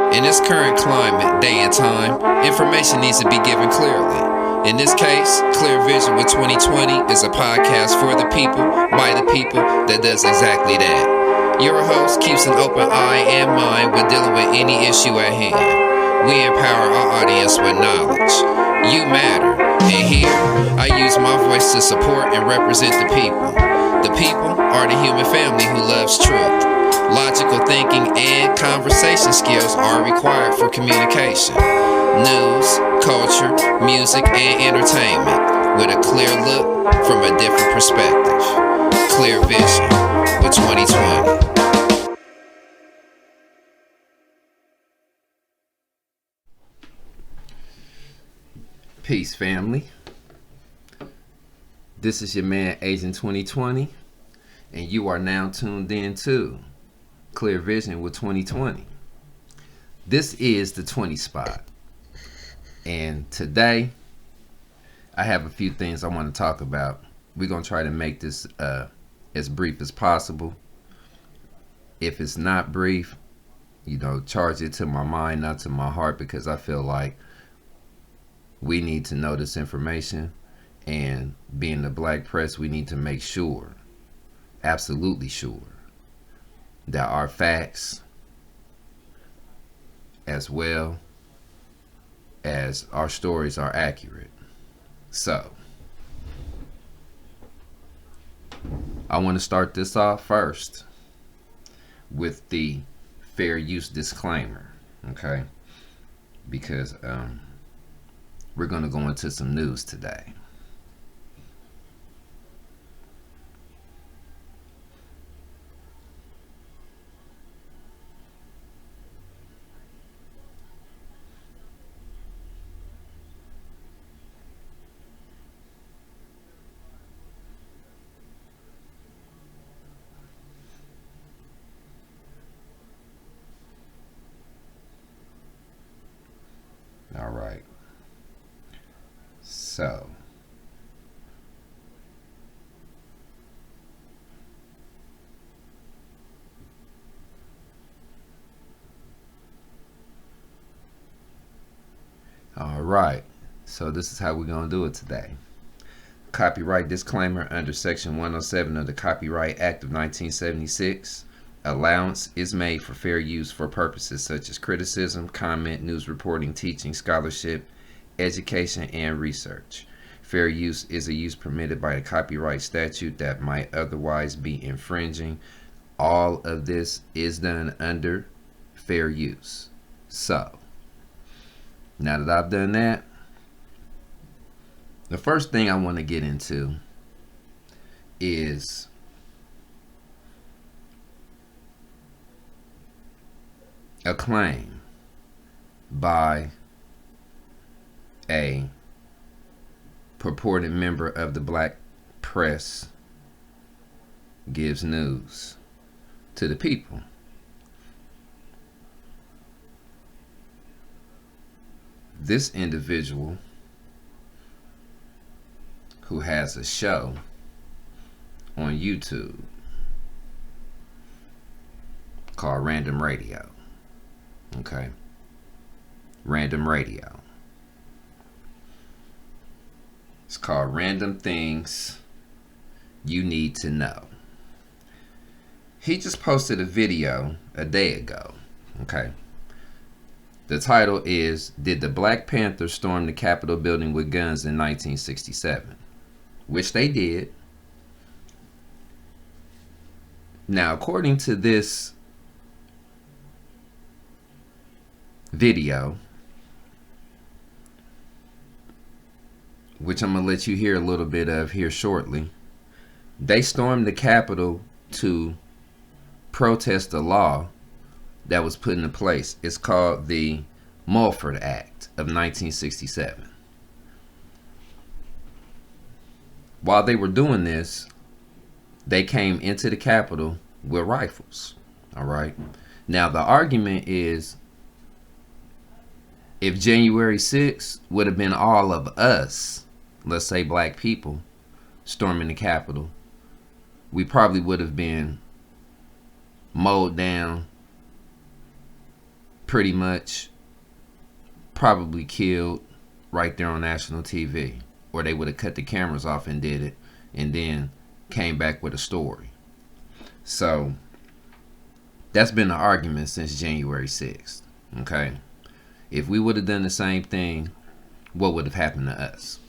In this current climate, day and time, information needs to be given clearly. In this case, Clear Vision with 2020 is a podcast for the people, by the people, that does exactly that. Your host keeps an open eye and mind when dealing with any issue at hand. We empower our audience with knowledge. You matter, and here, I use my voice to support and represent the people. The people are the human family who loves truth. Logical thinking and conversation skills are required for communication. News, culture, music, and entertainment with a clear look from a different perspective. Clear Vision with 2020. Peace, family. This is your man, Agent 2020, and you are now tuned in to Clear Vision with 2020. This is the 20 spot. And today, I have a few things I want to talk about. We're going to try to make this as brief as possible. If it's not brief, charge it to my mind, not to my heart, because I feel like we need to know this information. And being the black press, we need to make sure, absolutely sure, that our facts, as well as our stories, are accurate. So, I want to start this off first with the fair use disclaimer, okay? Because we're going to go into some news today. All right. So, all right. So this is how we're going to do it today. Copyright disclaimer under Section 107 of the Copyright Act of 1976. Allowance is made for fair use for purposes such as criticism, comment, news reporting, teaching, scholarship, education, and research. Fair use is a use permitted by the copyright statute that might otherwise be infringing. All of this is done under fair use. So, now that I've done that, the first thing I want to get into is a claim by a purported member of the black press gives news to the people. This individual, who has a show on YouTube called Random Radio. Okay. Random Radio. It's called Random Things You Need to Know. He just posted a video a day ago. Okay. The title is, Did the Black Panther Storm the Capitol Building with Guns in 1967? Which they did. Now, according to this video, which I'm going to let you hear a little bit of here shortly, they stormed the Capitol to protest a law that was put into place. It's called the Mulford Act of 1967. While they were doing this, they came into the Capitol with rifles. All right. Now, the argument is, if January 6th would have been all of us, let's say black people, storming the Capitol, we probably would have been mowed down, pretty much probably killed right there on national TV, or they would have cut the cameras off and did it and then came back with a story. So that's been the argument since January 6th. Okay, if we would have done the same thing, what would have happened to us?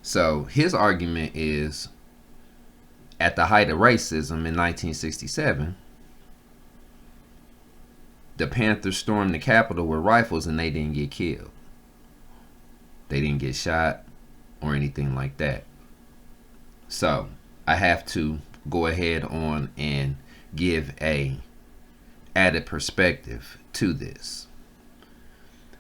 So his argument is, at the height of racism in 1967, the Panthers stormed the Capitol with rifles and they didn't get killed. They didn't get shot or anything like that. So I have to go ahead on and give a added perspective to this.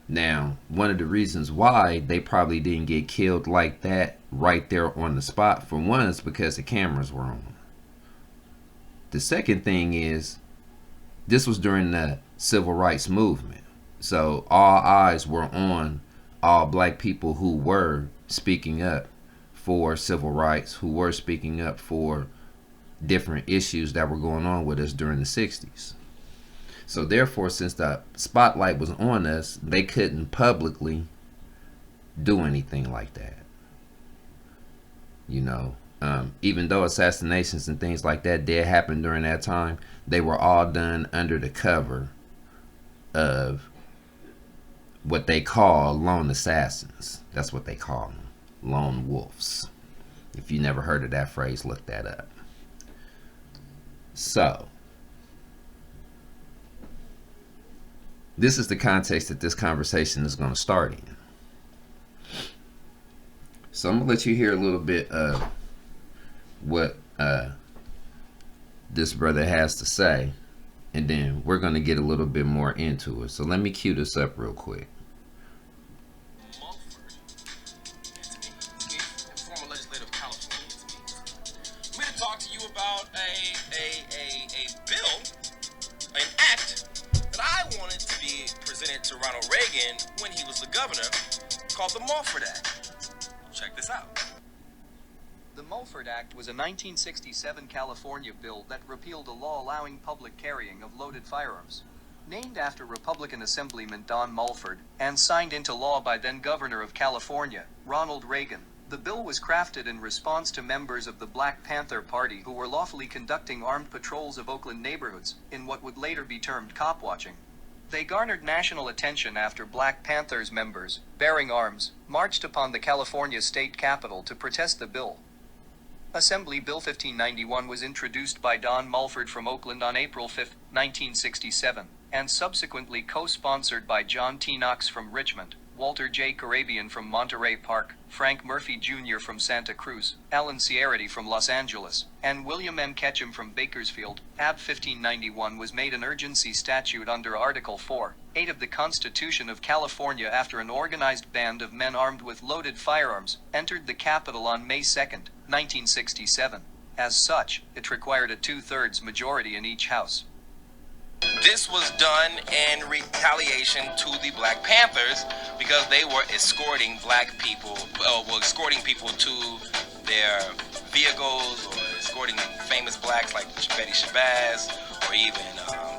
Now, one of the reasons why they probably didn't get killed like that right there on the spot, for one, is because the cameras were on. The second thing is, this was during the civil rights movement. So all eyes were on all black people who were speaking up for civil rights, who were speaking up for different issues that were going on with us during the 60s. So therefore, since the spotlight was on us, they couldn't publicly do anything like that. You know, even though assassinations and things like that did happen during that time, they were all done under the cover of what they call lone assassins. That's what they call them, lone wolves. If you never heard of that phrase, look that up. So this is the context that this conversation is going to start in. So I'm going to let you hear a little bit of what this brother has to say, and then we're going to get a little bit more into it. So let me cue this up real quick. Former legislator of California. I'm here to talk to you about a bill, an act that I wanted to be presented to Ronald Reagan when he was the governor, called the Mulford Act. Check this out. The Mulford Act was a 1967 California bill that repealed a law allowing public carrying of loaded firearms. Named after Republican Assemblyman Don Mulford, and signed into law by then-Governor of California, Ronald Reagan, the bill was crafted in response to members of the Black Panther Party who were lawfully conducting armed patrols of Oakland neighborhoods, in what would later be termed cop-watching. They garnered national attention after Black Panthers members, bearing arms, marched upon the California state capitol to protest the bill. Assembly Bill 1591 was introduced by Don Mulford from Oakland on April 5, 1967, and subsequently co-sponsored by John T. Knox from Richmond, Walter J. Carabian from Monterey Park, Frank Murphy Jr. from Santa Cruz, Alan Ciarity from Los Angeles, and William M. Ketchum from Bakersfield. AB 1591 was made an urgency statute under Article 4(8) of the Constitution of California after an organized band of men armed with loaded firearms entered the Capitol on May 2, 1967. As such, it required a 2/3 majority in each house. This was done in retaliation to the Black Panthers because they were escorting escorting people to their vehicles, or escorting famous blacks like Betty Shabazz or even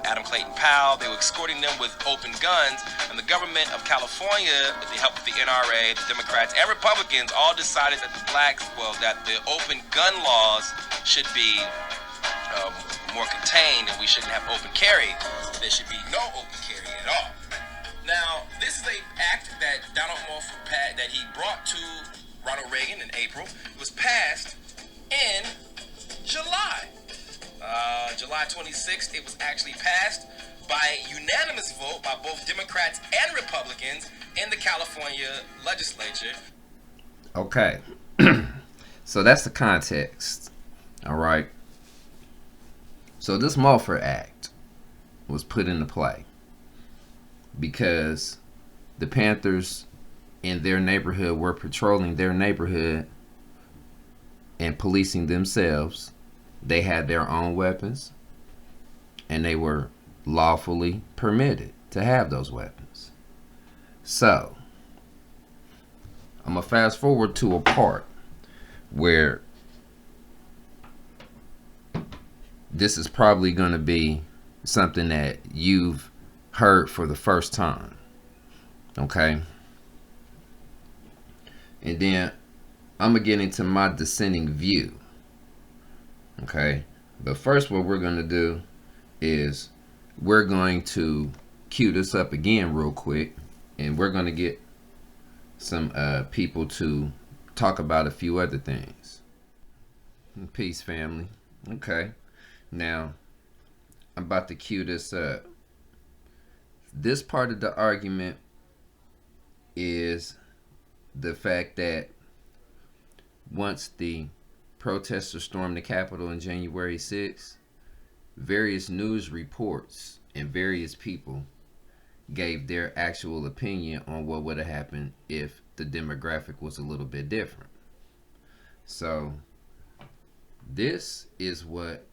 Adam Clayton Powell. They were escorting them with open guns, and the government of California, with the help of the NRA, the Democrats, and Republicans, all decided that that the open gun laws should be more contained, and we shouldn't have open carry. There should be no open carry at all. Now, this is an act that Donald Mulford that he brought to Ronald Reagan in April. It was passed in July. July 26th, it was actually passed by unanimous vote by both Democrats and Republicans in the California legislature. Okay. So that's the context. All right. So this Mulford Act was put into play because the Panthers in their neighborhood were patrolling their neighborhood and policing themselves. They had their own weapons, and they were lawfully permitted to have those weapons. So I'm going to fast forward to a part where this is probably going to be something that you've heard for the first time. Okay? And then I'm going to get into my dissenting view. Okay? But first, what we're going to do is we're going to cue this up again real quick. And we're going to get some people to talk about a few other things. Peace, family. Okay. Now, I'm about to cue this up. This part of the argument is the fact that once the protesters stormed the Capitol on January 6th, various news reports and various people gave their actual opinion on what would have happened if the demographic was a little bit different. So, this is what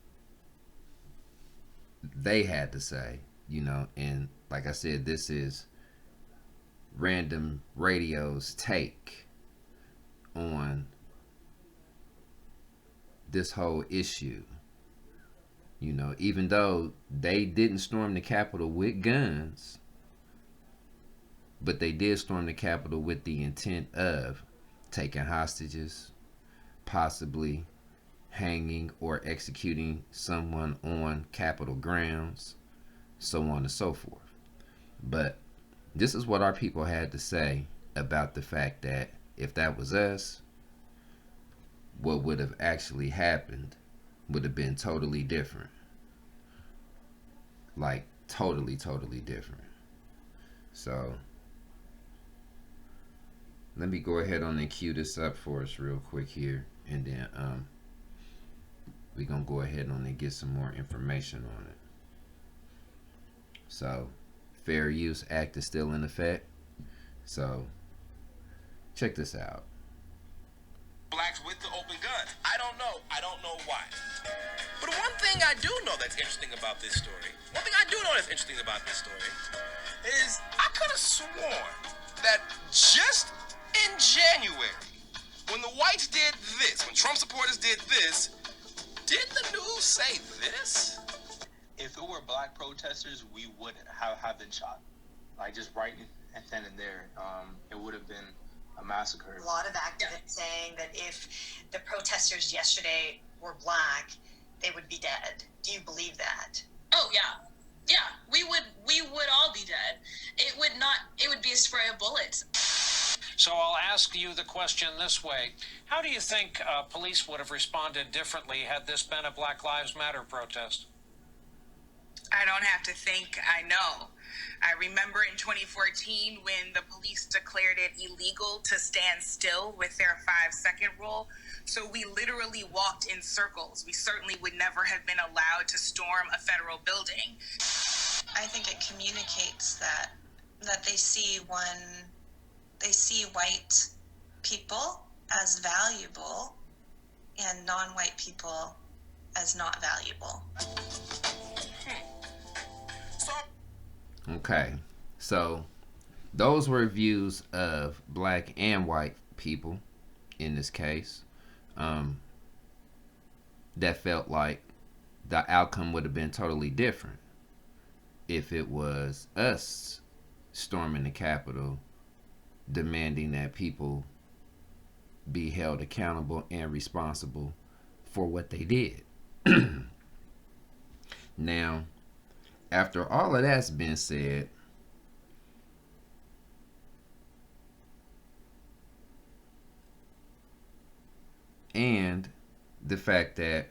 they had to say, and like I said, this is Random Radio's take on this whole issue. Even though they didn't storm the Capitol with guns, but they did storm the Capitol with the intent of taking hostages, possibly hanging or executing someone on Capitol grounds, so on and so forth. But this is what our people had to say about the fact that if that was us, what would have actually happened would have been totally different. Like, totally different. So, let me go ahead on and cue this up for us real quick here. And then, we're going to go ahead on and get some more information on it. So, Fair Use Act is still in effect. So, check this out. Blacks with the open guns. I don't know why. But one thing I do know that's interesting about this story, is I could have sworn that just in January, when the whites did this, when Trump supporters did this, did the news say this? If it were black protesters, we would have been shot. Like, just right then and there. It would have been a massacre. A lot of activists saying that if the protesters yesterday were black, they would be dead. Do you believe that? Oh yeah, we would all be dead. It would be a spray of bullets. So I'll ask you the question this way: how do you think police would have responded differently had this been a Black Lives Matter protest? I don't have to think, I know. I remember in 2014 when the police declared it illegal to stand still with their 5-second rule. So we literally walked in circles. We certainly would never have been allowed to storm a federal building. I think it communicates that they see white people as valuable and non-white people as not valuable. Okay, so those were views of black and white people in this case that felt like the outcome would have been totally different if it was us storming the Capitol demanding that people be held accountable and responsible for what they did. Now, after all of that's been said, and the fact that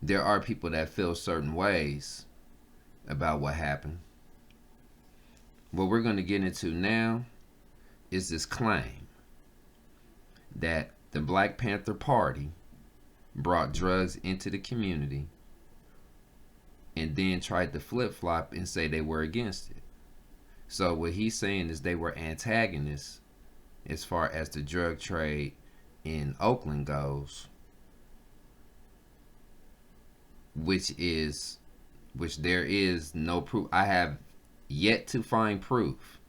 there are people that feel certain ways about what happened, what we're going to get into now is this claim that the Black Panther Party brought drugs into the community and then tried to flip-flop and say they were against it. So what he's saying is they were antagonists as far as the drug trade in Oakland goes, which there is no proof. I have yet to find proof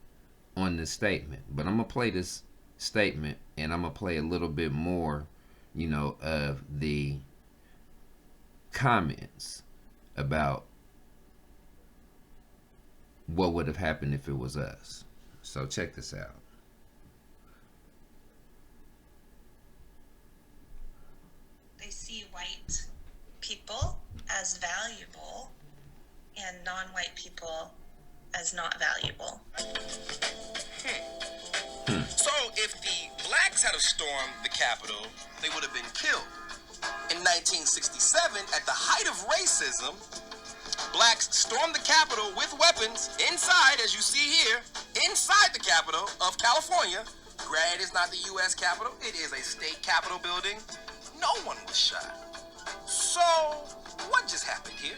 on this statement, but I'm gonna play this statement and I'm gonna play a little bit more, of the comments about what would have happened if it was us. So check this out. They see white people as valuable and non-white people as not valuable. So if the blacks had stormed the Capitol, they would have been killed. In 1967, at the height of racism, blacks stormed the Capitol with weapons inside, as you see here, inside the Capitol of California. Granted, it's not the U.S. Capitol. It is a state Capitol building. No one was shot. So, what just happened here?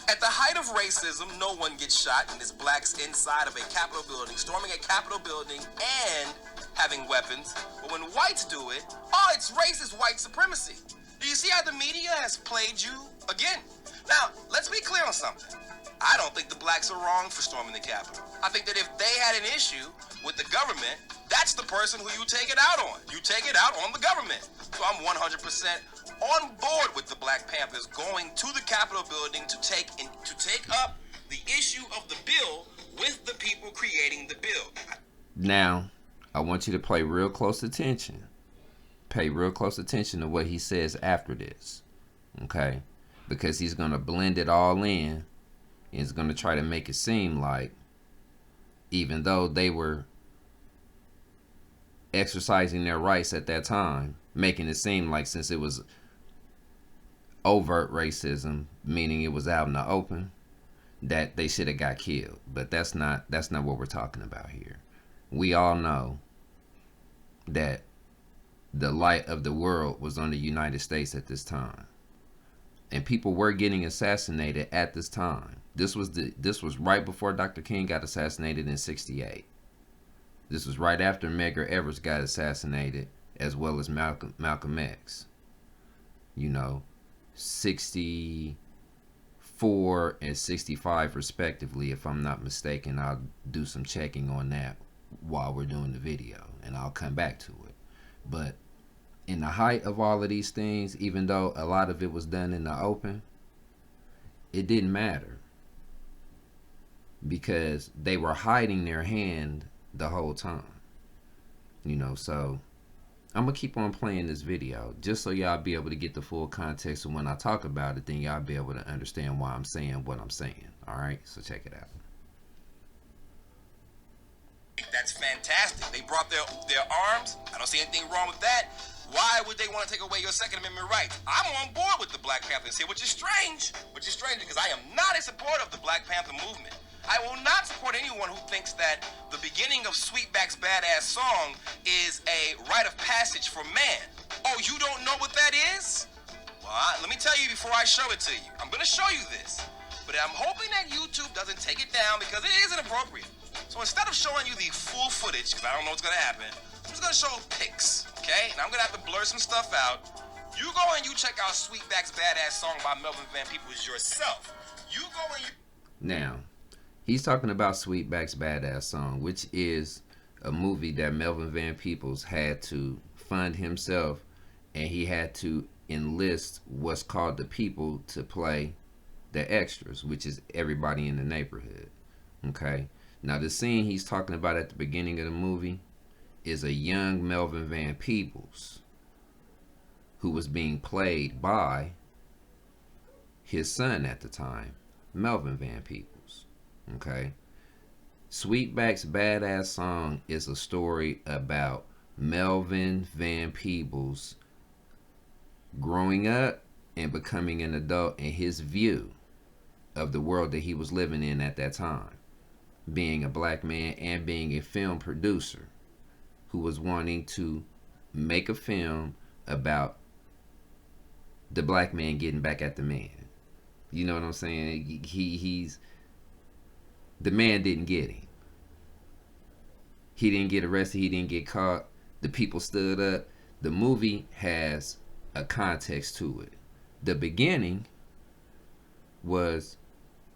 At the height of racism, no one gets shot, and it's blacks inside of a Capitol building, storming a Capitol building and having weapons. But when whites do it, oh, it's racist white supremacy. Do you see how the media has played you again? Now, let's be clear on something. I don't think the blacks are wrong for storming the Capitol. I think that if they had an issue with the government, that's the person who you take it out on. You take it out on the government. So I'm 100% on board with the Black Panthers going to the Capitol building to take up the issue of the bill with the people creating the bill. Now, I want you to pay real close attention. Pay real close attention to what he says after this. Okay? Because he's going to blend it all in. And he's going to try to make it seem like even though they were exercising their rights at that time, making it seem like since it was overt racism, meaning it was out in the open, that they should have got killed. But that's not what we're talking about here. We all know that the light of the world was on the United States at this time, and people were getting assassinated at this time. This was right before Dr. King got assassinated in '68. This was right after Medgar Evers got assassinated, as well as Malcolm X. You know, 64 and 65 respectively, if I'm not mistaken. I'll do some checking on that while we're doing the video, and I'll come back to it. But in the height of all of these things, even though a lot of it was done in the open, it didn't matter, because they were hiding their hand the whole time. You know, so I'm gonna keep on playing this video just so y'all be able to get the full context, and when I talk about it, then y'all be able to understand why I'm saying what I'm saying. Alright, so check it out. That's fantastic. They brought their arms. I don't see anything wrong with that. Why would they want to take away your Second Amendment rights? I'm on board with the Black Panthers here, which is strange because I am not a supporter of the Black Panther movement. I will not support anyone who thinks that the beginning of Sweetback's badass song is a rite of passage for man. Oh, you don't know what that is? Well, let me tell you before I show it to you. I'm going to show you this, but I'm hoping that YouTube doesn't take it down because it is inappropriate. So instead of showing you the full footage, because I don't know what's going to happen, I'm just going to show pics, okay? And I'm going to have to blur some stuff out. You go and you check out Sweetback's badass song by Melvin Van Peebles yourself. You go and you... Now, he's talking about Sweetback's badass song, which is a movie that Melvin Van Peebles had to fund himself, and he had to enlist what's called the people to play the extras, which is everybody in the neighborhood. Okay? Now, the scene he's talking about at the beginning of the movie is a young Melvin Van Peebles who was being played by his son at the time, Melvin Van Peebles. Okay? Sweetback's badass song is a story about Melvin Van Peebles growing up and becoming an adult, and his view of the world that he was living in at that time, being a black man and being a film producer who was wanting to make a film about the black man getting back at the man. You know what I'm saying? He's the man didn't get him. He didn't get arrested. He didn't get caught. The people stood up. The movie has a context to it. The beginning was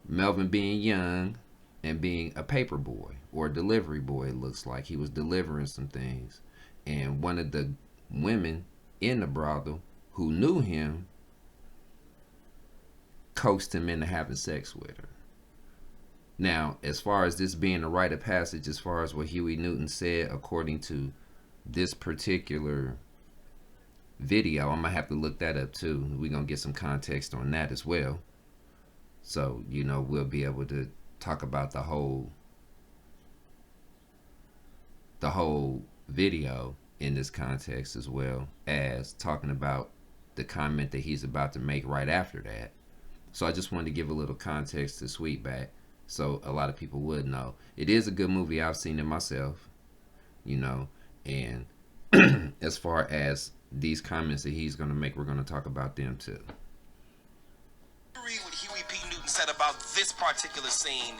Melvin being young and being a paper boy or a delivery boy. It looks like he was delivering some things, and one of the women in the brothel who knew him coaxed him into having sex with her. Now, as far as this being a rite of passage, as far as what Huey Newton said, according to this particular video, I'm going to have to look that up too. We're going to get some context on that as well. So, you know, we'll be able to talk about the whole video in this context, as well as talking about the comment that he's about to make right after that. So I just wanted to give a little context to Sweetback, so a lot of people would know. It is a good movie. I've seen it myself, you know, and as far as these comments that he's going to make, we're going to talk about them too. Read what Huey P. Newton said about this particular scene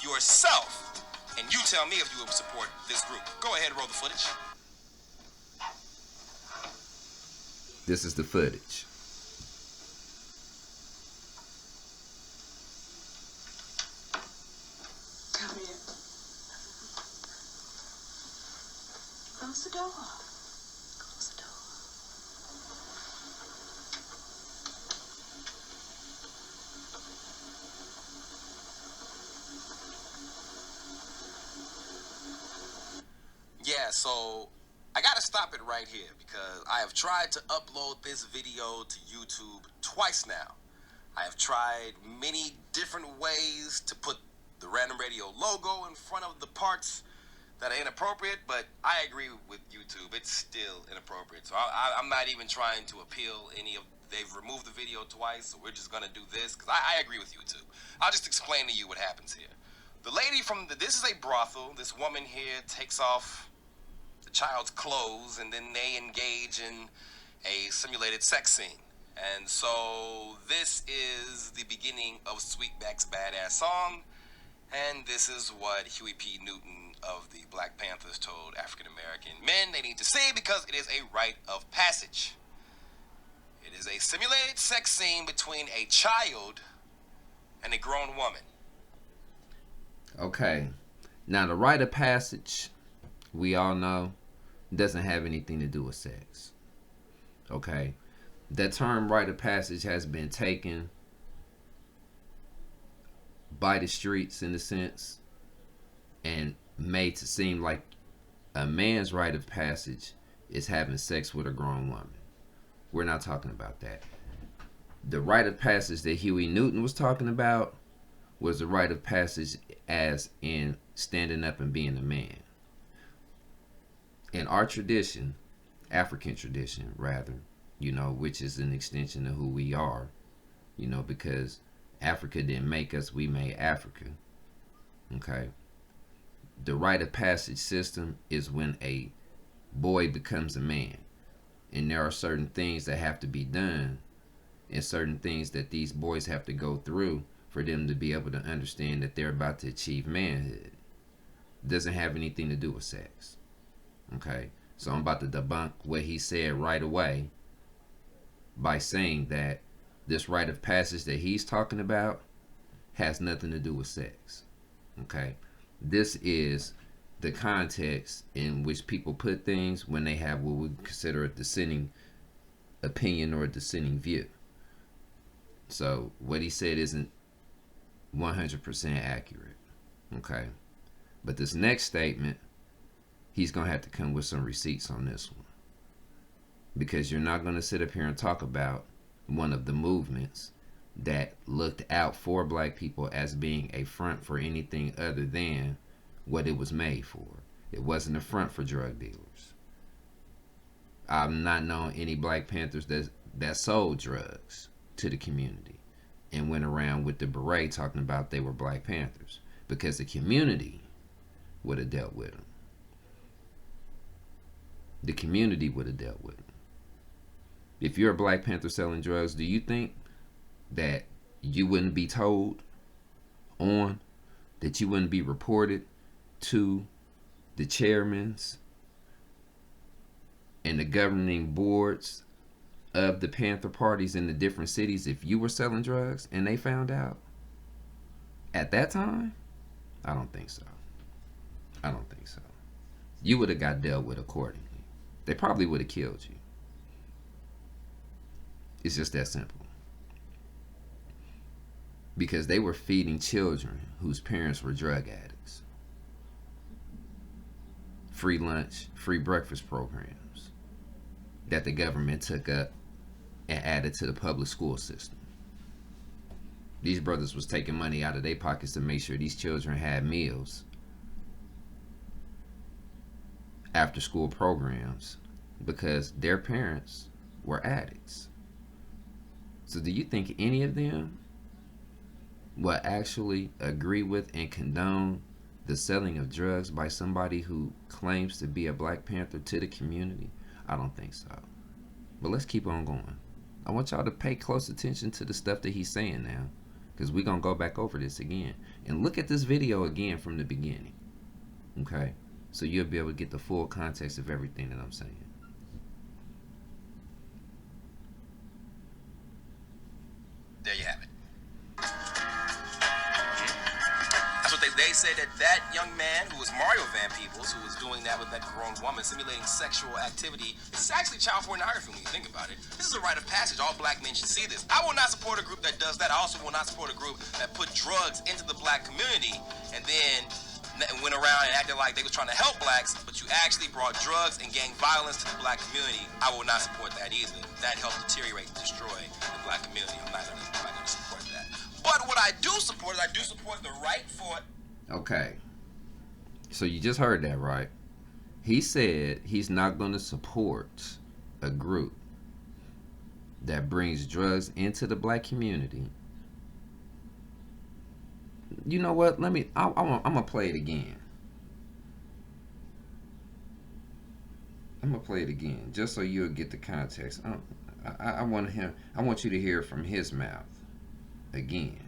yourself, and you tell me if you would support this group. Go ahead, roll the footage. This is the footage. Come here. Close the door. Close the door. Yeah, so I gotta stop it right here because I have tried to upload this video to YouTube twice now. I have tried many different ways to put the Random Radio logo in front of the parts that are inappropriate, but I agree with YouTube. It's still inappropriate. So I'm not even trying to appeal any of. They've removed the video twice, so we're just gonna do this because I agree with YouTube. I'll just explain to you what happens here. The lady from this is a brothel. This woman here takes off the child's clothes, and then they engage in a simulated sex scene. And so this is the beginning of Sweetback's badass song, and this is what Huey P. Newton of the Black Panthers told African American men they need to see because it is a rite of passage. It is a simulated sex scene between a child and a grown woman. Okay, now the rite of passage, we all know, doesn't have anything to do with sex. Okay, that term rite of passage has been taken by the streets in a sense and made to seem like a man's rite of passage is having sex with a grown woman. We're not talking about that. The rite of passage that Huey Newton was talking about was the rite of passage as in standing up and being a man. In our tradition, African tradition rather, you know, which is an extension of who we are, you know, because Africa didn't make us, we made Africa. Okay. The rite of passage system is when a boy becomes a man. And there are certain things that have to be done and certain things that these boys have to go through for them to be able to understand that they're about to achieve manhood. It doesn't have anything to do with sex. Okay, so I'm about to debunk what he said right away by saying that this rite of passage that he's talking about has nothing to do with sex. Okay, this is the context in which people put things when they have what we consider a dissenting opinion or a dissenting view. So what he said isn't 100% accurate. Okay, but this next statement, he's going to have to come with some receipts on this one. Because you're not going to sit up here and talk about one of the movements that looked out for black people as being a front for anything other than what it was made for. It wasn't a front for drug dealers. I've not known any Black Panthers that sold drugs to the community and went around with the beret talking about they were Black Panthers, because the community would have dealt with them. The community would have dealt with them. If you're a Black Panther selling drugs, do you think that you wouldn't be told on, that you wouldn't be reported to the chairmans and the governing boards of the Panther parties in the different cities if you were selling drugs and they found out at that time? I don't think so. I don't think so. You would have got dealt with accordingly. They probably would have killed you. It's just that simple. because they were feeding children whose parents were drug addicts. Free lunch, free breakfast programs that the government took up and added to the public school system. These brothers was taking money out of their pockets to make sure these children had meals, after school programs, because their parents were addicts. So do you think any of them will actually agree with and condone the selling of drugs by somebody who claims to be a Black Panther to the community? I don't think so. But let's keep on going. I want y'all to pay close attention to the stuff that he's saying now, because we're going to go back over this again. And look at this video again from the beginning. Okay? So you'll be able to get the full context of everything that I'm saying. There you have it. That's what they said, that young man who was Mario Van Peebles, who was doing that with that grown woman, simulating sexual activity. This is actually child pornography when you think about it. This is a rite of passage. All Black men should see this. I will not support a group that does that. I also will not support a group that put drugs into the Black community and then went around and acted like they was trying to help Blacks, but you actually brought drugs and gang violence to the Black community. I will not support that either. That helped deteriorate and destroy the Black community. I'm not gonna support that. But what I do support is I do support the right for. Okay. So you just heard that, right? He said he's not going to support a group that brings drugs into the Black community. You know what? I'm gonna play it again. I'm gonna play it again just so you'll get the context. I want you to hear it from his mouth again.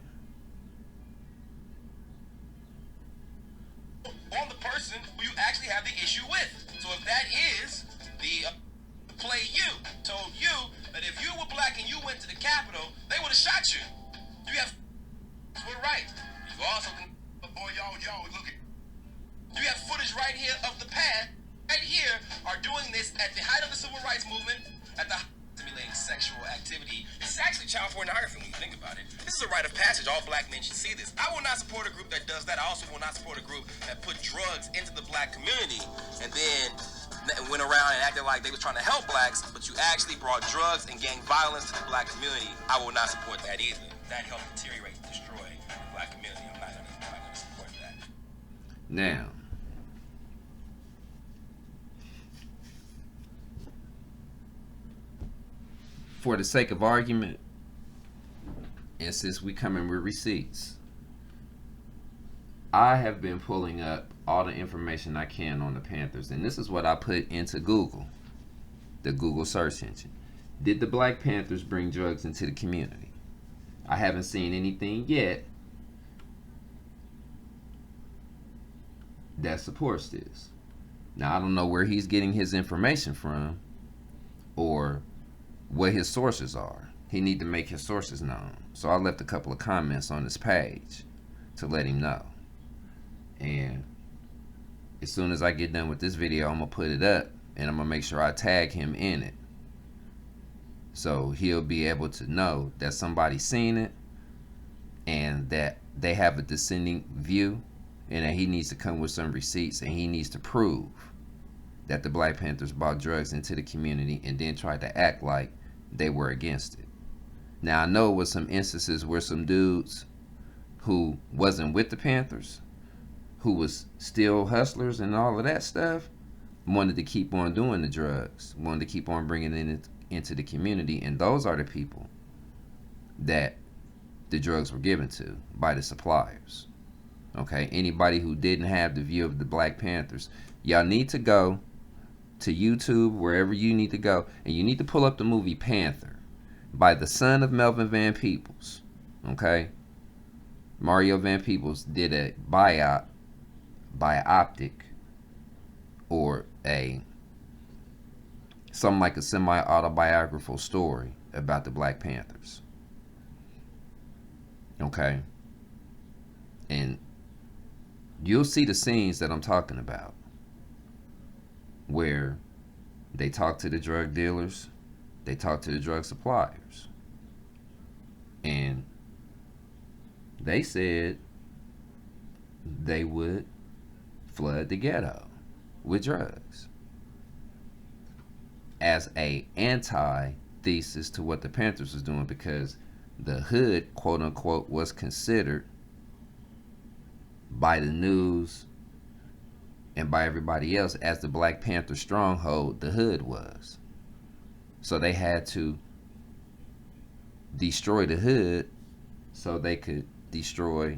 On the person who you actually have the issue with. So if that is the play you told you that if you were Black and you went to the Capitol, they would have shot you. You have we're right. You also boy y'all look at. You have footage right here of the past right here are doing this at the height of the civil rights movement, at the simulating sexual activity. This is actually child pornography when you think about it. This is a rite of passage. All Black men should see this. I will not support a group that does that. I also will not support a group that put drugs into the Black community and then went around and acted like they was trying to help Blacks, but you actually brought drugs and gang violence to the Black community. I will not support that either. That helped deteriorate and destroy the Black community. I'm not gonna support that. Now, for the sake of argument, and since we come in with receipts, I have been pulling up all the information I can on the Panthers, and this is what I put into Google, the Google search engine. Did the Black Panthers bring drugs into the community? I haven't seen anything yet that supports this. Now, I don't know where he's getting his information from or what his sources are. He need to make his sources known. So I left a couple of comments on his page to let him know. And as soon as I get done with this video, I'm gonna put it up and I'm gonna make sure I tag him in it, so he'll be able to know that somebody's seen it and that they have a dissenting view, and that he needs to come with some receipts and he needs to prove that the Black Panthers brought drugs into the community and then tried to act like they were against it. Now, I know it was some instances where some dudes who wasn't with the Panthers, who was still hustlers and all of that stuff, wanted to keep on doing the drugs, wanted to keep on bringing it into the community, and those are the people that the drugs were given to by the suppliers. Okay, anybody who didn't have the view of the Black Panthers, y'all need to go to YouTube, wherever you need to go, and you need to pull up the movie Panther by the son of Melvin Van Peebles. Okay, Mario Van Peebles did a biopic, or something like a semi-autobiographical story about the Black Panthers. Okay, and you'll see the scenes that I'm talking about, where they talk to the drug dealers, they talk to the drug suppliers, and They said they would flood the ghetto with drugs as a anti-thesis to what the Panthers was doing, because the hood, quote unquote, was considered by the news and by everybody else as the Black Panther stronghold. The hood was. So they had to destroy the hood so they could destroy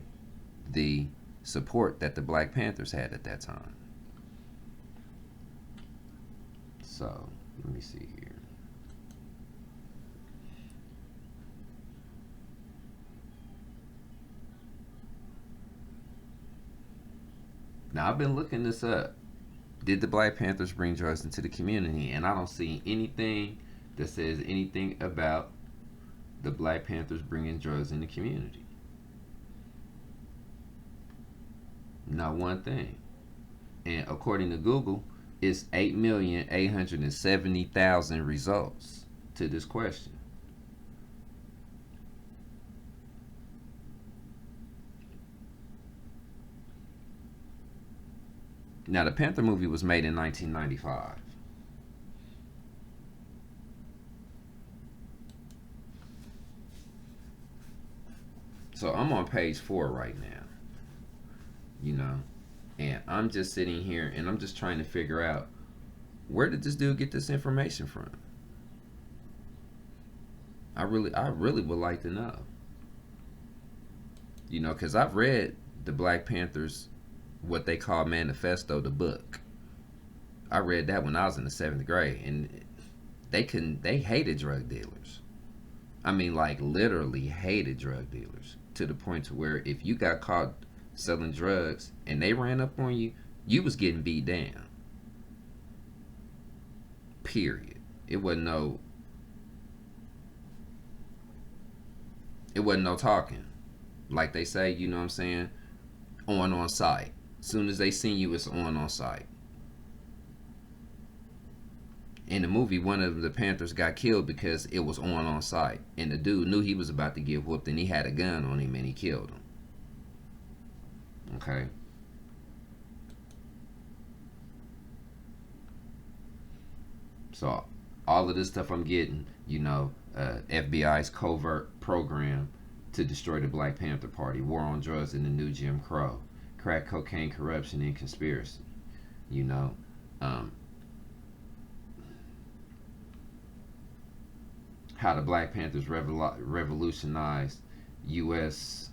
the support that the Black Panthers had at that time. So let me see here. Now, I've been looking this up. Did the Black Panthers bring drugs into the community? And I don't see anything that says anything about the Black Panthers bringing drugs in the community. Not one thing. And according to Google, it's 8,870,000 results to this question. Now, the Panther movie was made in 1995. So I'm on page 4 right now, you know, and I'm just sitting here and I'm just trying to figure out, where did this dude get this information from? I really would like to know, you know, because I've read the Black Panthers, what they call manifesto, the book. I read that when I was in the 7th grade, and they hated drug dealers. I mean, like, literally hated drug dealers, to the point to where if you got caught selling drugs and they ran up on you, you was getting beat down. Period. It wasn't no talking. Like they say, you know what I'm saying? On site. Soon as they seen you, it's on site. In the movie, one of the Panthers got killed because it was on site, and the dude knew he was about to get whooped, and he had a gun on him, and he killed him. Okay. So all of this stuff I'm getting, you know, FBI's covert program to destroy the Black Panther Party, war on drugs and the new Jim Crow, crack cocaine, corruption, and conspiracy. You know, how the Black Panthers revolutionized U.S.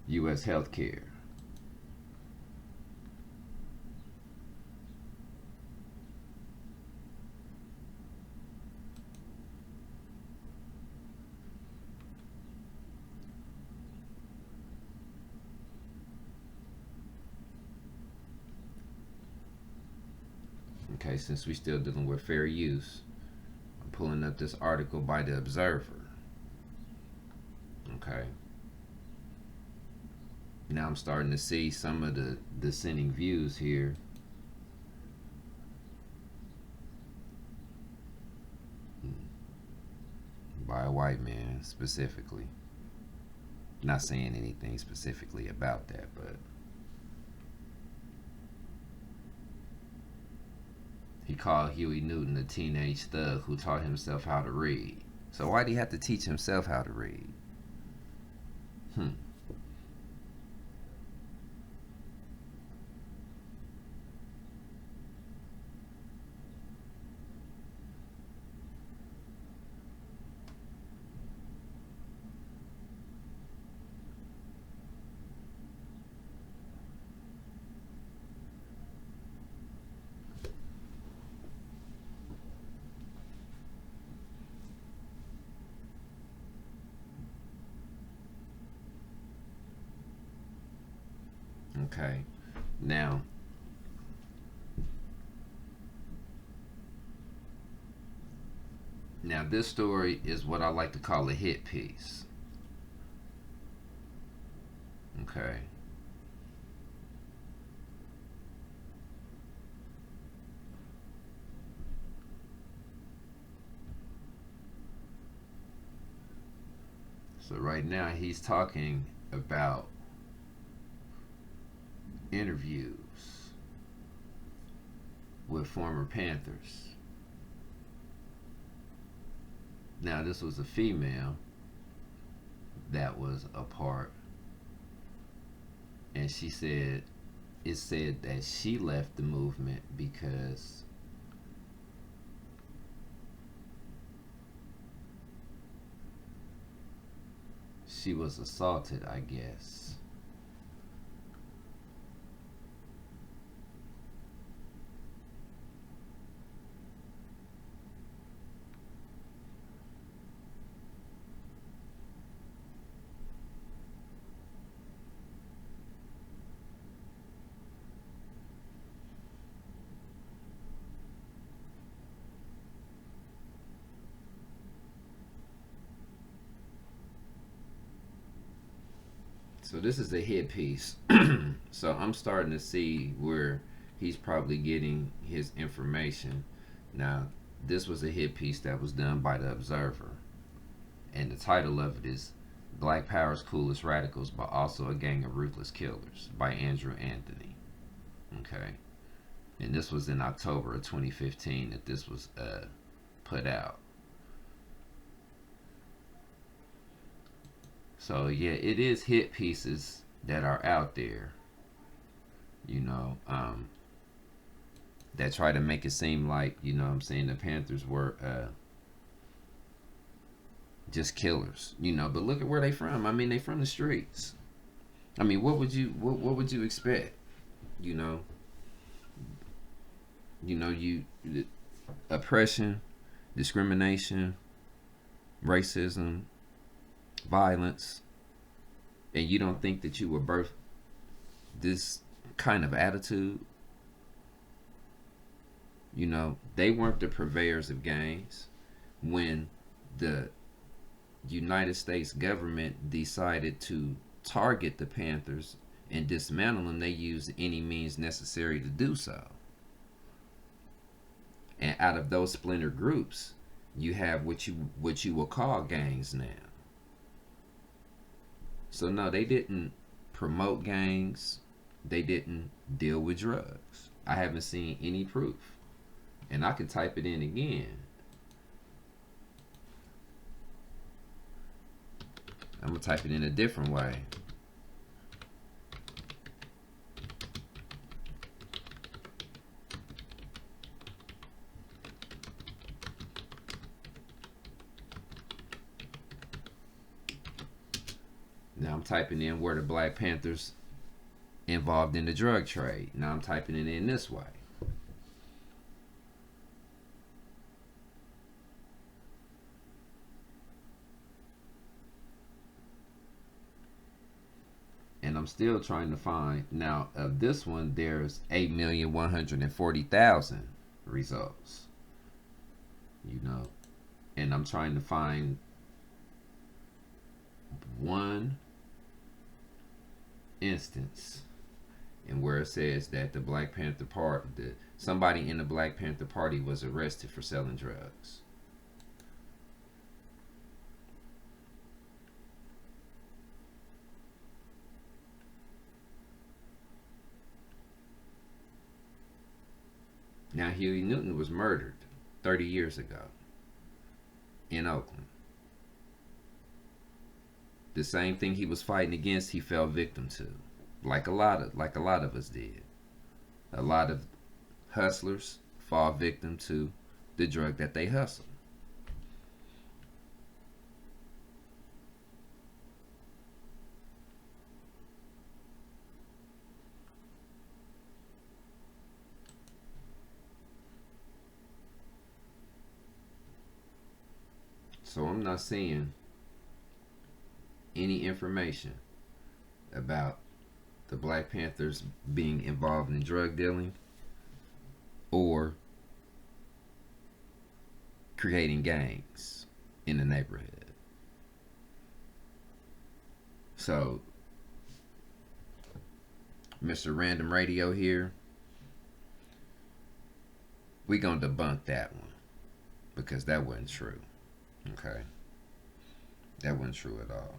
healthcare. Okay, since we still dealing with fair use, I'm pulling up this article by the Observer. Okay. Now I'm starting to see some of the dissenting views here. By a white man, specifically. Not saying anything specifically about that, but he called Huey Newton a teenage thug who taught himself how to read. So why did he have to teach himself how to read? Okay, now this story is what I like to call a hit piece. Okay. So right now he's talking about interviews with former Panthers. Now this was a female that was a part, and she said it said that she left the movement because she was assaulted, I guess. So this is a hit piece. So I'm starting to see where he's probably getting his information. Now, this was a hit piece that was done by the Observer, and the title of it is Black Power's Coolest Radicals, but also a Gang of Ruthless Killers by Andrew Anthony. Okay. And this was in October of 2015 that this was put out. So yeah, it is hit pieces that are out there, you know, that try to make it seem like, you know what I'm saying, the Panthers were just killers, you know. But look at where they from. I mean, they from the streets. I mean, what would you expect? You know, oppression, discrimination, racism, violence, and you don't think that you were birthed this kind of attitude? You know, they weren't the purveyors of gangs. When the United States government decided to target the Panthers and dismantle them, they used any means necessary to do so. And out of those splinter groups, you have what you will call gangs now. So no, they didn't promote gangs. They didn't deal with drugs. I haven't seen any proof. And I can type it in again. I'm going to type it in a different way. Now I'm typing in where the Black Panthers involved in the drug trade. Now I'm typing it in this way. And I'm still trying to find, now of this one, there's 8,140,000 results. You know, and I'm trying to find one instance and where it says that the Black Panther Party, somebody in the Black Panther Party was arrested for selling drugs. Now, Huey Newton was murdered 30 years ago in Oakland. The same thing he was fighting against, he fell victim to, like a lot of us did. A lot of hustlers fall victim to the drug that they hustle. So I'm not seeing any information about the Black Panthers being involved in drug dealing or creating gangs in the neighborhood. So, Mr. Random Radio here, we gonna debunk that one because that wasn't true. Okay, That wasn't true at all.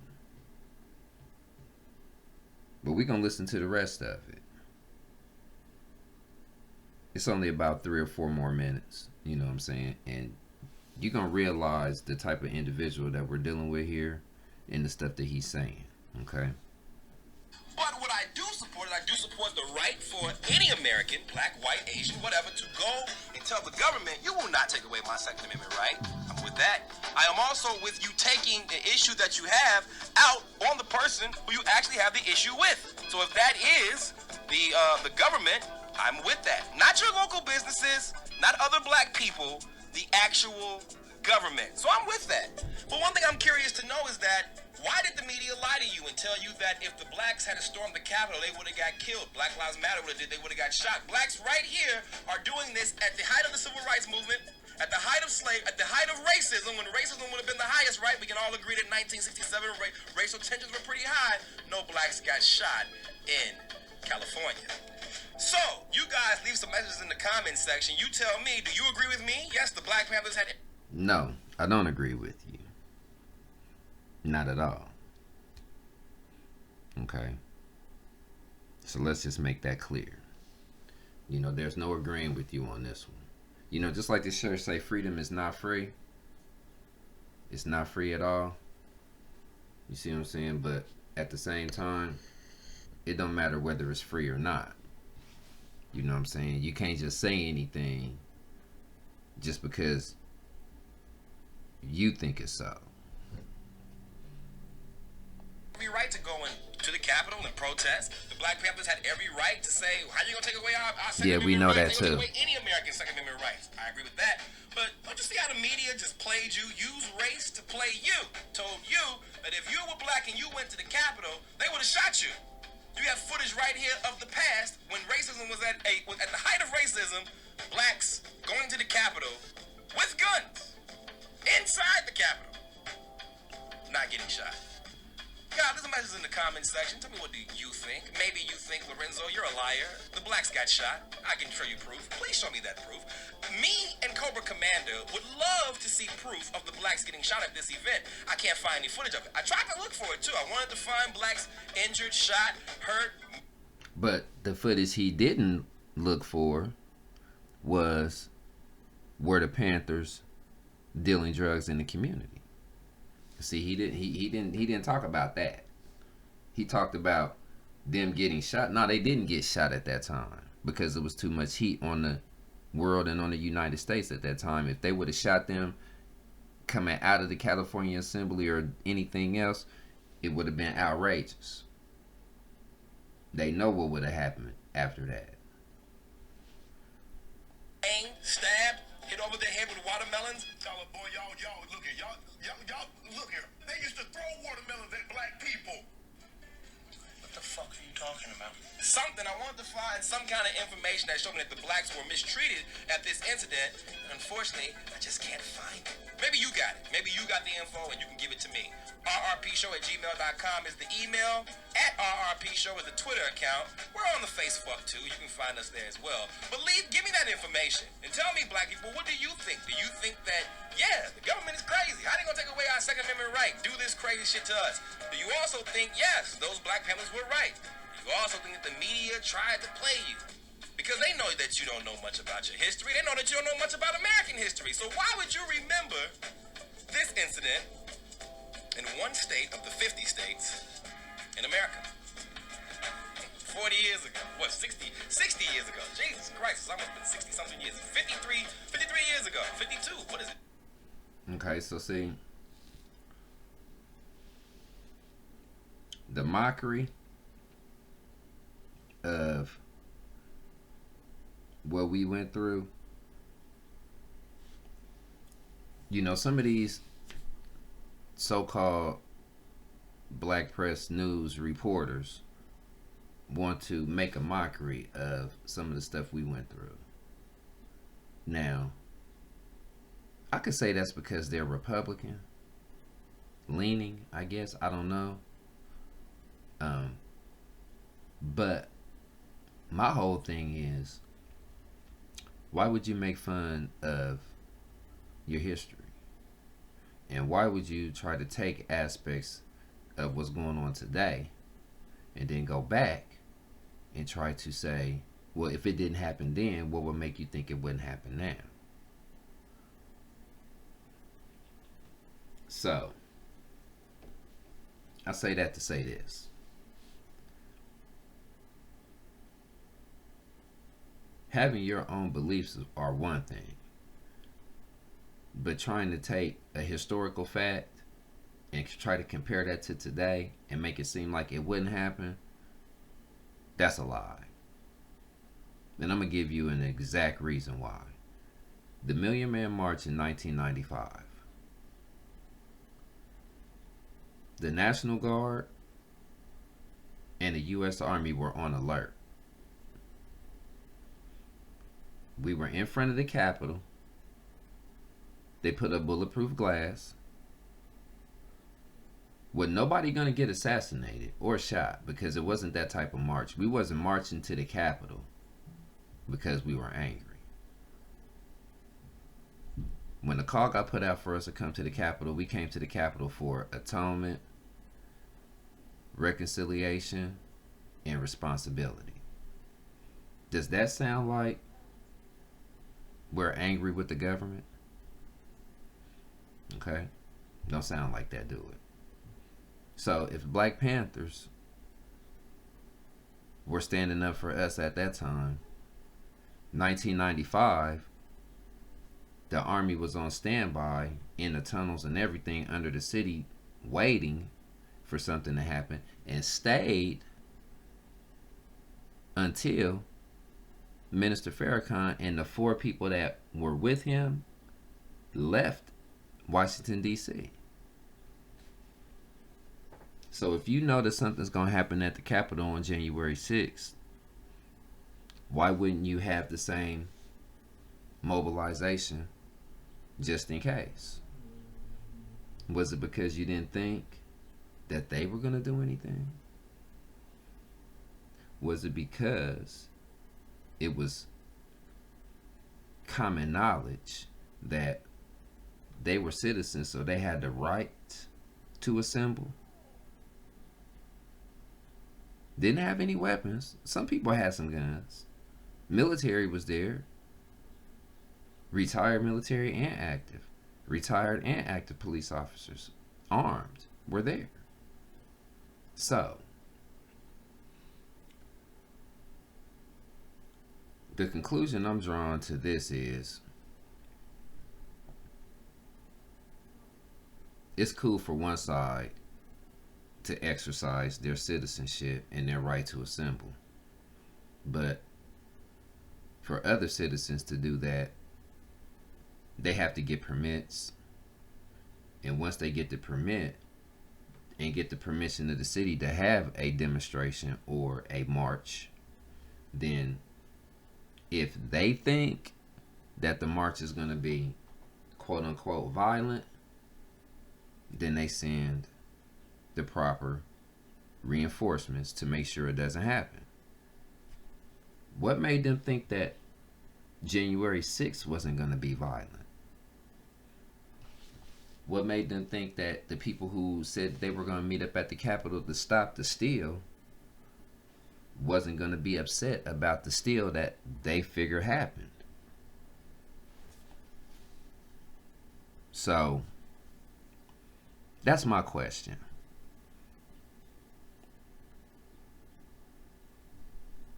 But we're going to listen to the rest of it. It's only about 3 or 4 more minutes. You know what I'm saying? And you're going to realize the type of individual that we're dealing with here and the stuff that he's saying. Okay? But what I do support is I do support the right for any American, black, white, Asian, whatever, to go and tell the government, you will not take away my Second Amendment right. I'm with that. I am also with you taking the issue that you have out on the person who you actually have the issue with. So if that is the government, I'm with that. Not your local businesses, not other black people, the actual government. So I'm with that. But one thing I'm curious to know is that why did the media lie to you and tell you that if the blacks had stormed the Capitol, they would have got killed? Black Lives Matter would have did, they would have got shot. Blacks right here are doing this at the height of the civil rights movement, at the height of at the height of racism, when racism would have been the highest, right? We can all agree that 1967 racial tensions were pretty high. No blacks got shot in California. So, you guys leave some messages in the comments section. You tell me, do you agree with me? Yes, the Black Panthers had... No, I don't agree with you. Not at all. Okay? So let's just make that clear. You know, there's no agreeing with you on this one. You know, just like the shirt say, freedom is not free. It's not free at all. You see what I'm saying? But at the same time, it don't matter whether it's free or not. You know what I'm saying? You can't just say anything just because you think it's so. Every right to go to the Capitol and protest. The Black Panthers had every right to say, how are you going to take away our Second Amendment we know rights? that too. Take away any American Second Amendment rights. I agree with that. But don't you see how the media just played you, used race to play you, told you that if you were black and you went to the Capitol, they would have shot you. You have footage right here of the past when racism was at the height of racism, blacks going to the Capitol with guns inside the Capitol, not getting shot. God, there's a message in the comment section. Tell me, what do you think? Maybe you think, Lorenzo, you're a liar. The blacks got shot. I can show you proof. Please show me that proof. Me and Cobra Commander would love to see proof of the blacks getting shot at this event. I can't find any footage of it. I tried to look for it, too. I wanted to find blacks injured, shot, hurt. But the footage he didn't look for was were the Panthers dealing drugs in the community. See, he didn't talk about that. He talked about them getting shot. No, they didn't get shot at that time because there was too much heat on the world and on the United States at that time. If they would have shot them coming out of the California Assembly or anything else, it would have been outrageous. They know what would have happened after that. Stabbed, hit over the head with watermelons. Y'all, boy, y'all, look here, y'all, look here. They used to throw watermelons at black people. What the fuck are you talking about? Something, I wanted to find some kind of information that showed me that the blacks were mistreated at this incident. And unfortunately, I just can't find it. Maybe you got it. Maybe you got the info and you can give it to me. rrpshow@gmail.com is the email. @rrpshow is the Twitter account. We're on the Facebook too. You can find us there as well. But give me that information and tell me, black people, what do you think? Do you think that, yeah, the government is crazy? How they gonna take away our Second Amendment right? Do this crazy shit to us? Do you also think, yes, those Black Panthers were right? Do you also think that the media tried to play you? Because they know that you don't know much about your history. They know that you don't know much about American history. So why would you remember this incident in one state of the 50 states in America? 40 years ago. What, 60 years ago? Jesus Christ, it's almost been 60-something years. 53 years ago. 52, what is it? Okay, so see, the mockery of what we went through, you know, some of these so-called black press news reporters want to make a mockery of some of the stuff we went through. Now, I could say that's because they're Republican leaning, I guess. I don't know. But my whole thing is, why would you make fun of your history? And why would you try to take aspects of what's going on today and then go back and try to say, well, if it didn't happen then, what would make you think it wouldn't happen now? So, I say that to say this. Having your own beliefs are one thing, but trying to take a historical fact and try to compare that to today and make it seem like it wouldn't happen, that's a lie. And I'm going to give you an exact reason why. The Million Man March in 1995. The National Guard and the U.S. Army were on alert. We were in front of the Capitol. They put up bulletproof glass. Was nobody going to get assassinated or shot because it wasn't that type of march. We wasn't marching to the Capitol because we were angry. When the call got put out for us to come to the Capitol, we came to the Capitol for atonement, reconciliation, and responsibility. Does that sound like we're angry with the government? Okay? Don't sound like that, do it. So if Black Panthers were standing up for us at that time, 1995, the Army was on standby in the tunnels and everything under the city waiting for something to happen and stayed until Minister Farrakhan and the 4 people that were with him left Washington, D.C. So if you know that something's going to happen at the Capitol on January 6th, why wouldn't you have the same mobilization just in case? Was it because you didn't think that they were going to do anything? Was it because it was common knowledge that they were citizens, so they had the right to assemble? Didn't have any weapons. Some people had some guns. Military was there. Retired military and active. Retired and active police officers, armed, were there. So, the conclusion I'm drawing to this is, it's cool for one side to exercise their citizenship and their right to assemble. But for other citizens to do that, they have to get permits. And once they get the permit and get the permission of the city to have a demonstration or a march, then if they think that the march is going to be quote unquote violent, then they send the proper reinforcements to make sure it doesn't happen. What made them think that January 6th wasn't going to be violent? What made them think that the people who said they were going to meet up at the Capitol to stop the steal wasn't going to be upset about the steal that they figure happened? So, that's my question.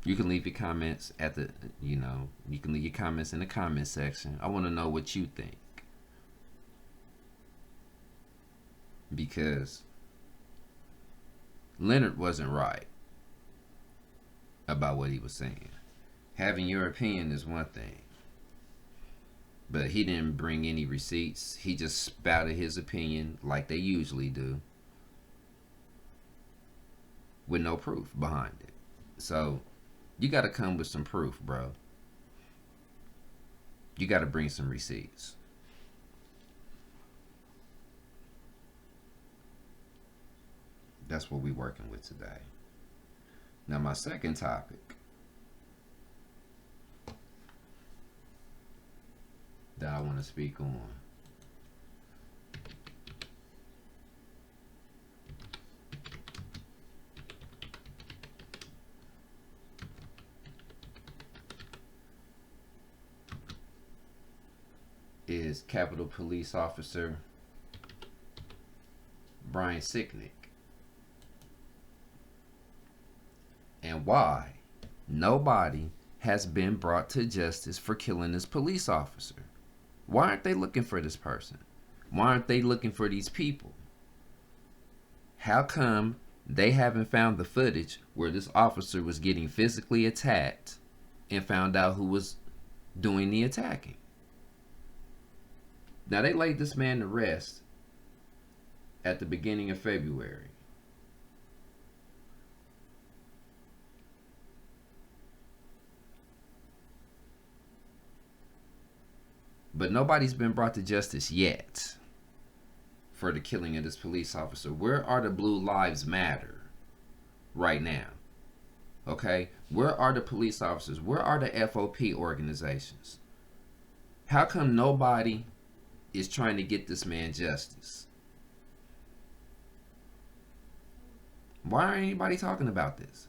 You can leave your comments at the, you can leave your comments in the comment section. I want to know what you think. Because Leonard wasn't right about what he was saying. Having your opinion is one thing, but he didn't bring any receipts. He just spouted his opinion like they usually do, with no proof behind it. So you got to come with some proof, bro. You got to bring some receipts. That's what we're working with today. Now, my second topic that I want to speak on is Capitol Police Officer Brian Sicknick. And why nobody has been brought to justice for killing this police officer? Why aren't they looking for this person? Why aren't they looking for these people? How come they haven't found the footage where this officer was getting physically attacked and found out who was doing the attacking? Now, they laid this man to rest at the beginning of February. But nobody's been brought to justice yet for the killing of this police officer. Where are the Blue Lives Matter right now? Okay? Where are the police officers? Where are the FOP organizations? How come nobody is trying to get this man justice? Why aren't anybody talking about this?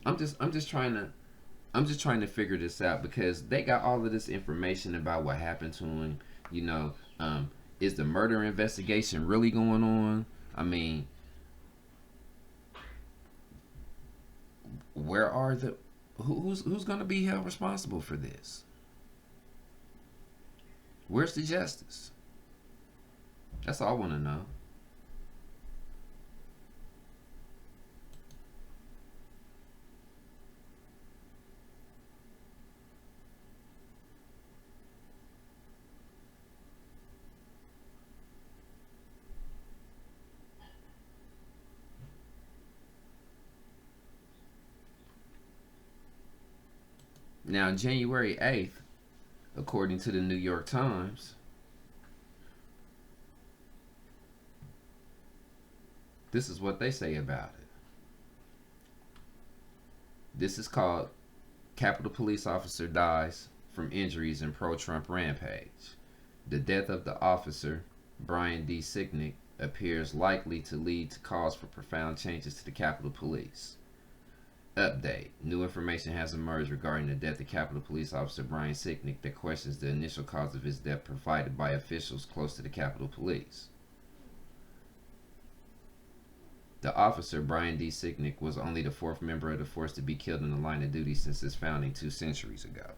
I'm just trying to figure this out, because they got all of this information about what happened to him. You know, is the murder investigation really going on? I mean, where are the who's going to be held responsible for this? Where's the justice? That's all I want to know. Now, January 8th, according to the New York Times, this is what they say about it. This is called Capitol Police Officer Dies from Injuries in Pro-Trump Rampage. The death of the officer, Brian D. Sicknick, appears likely to lead to calls for profound changes to the Capitol Police. Update. New information has emerged regarding the death of Capitol Police Officer Brian Sicknick that questions the initial cause of his death provided by officials close to the Capitol Police. The officer, Brian D. Sicknick, was only the fourth member of the force to be killed in the line of duty since its founding 2 centuries ago.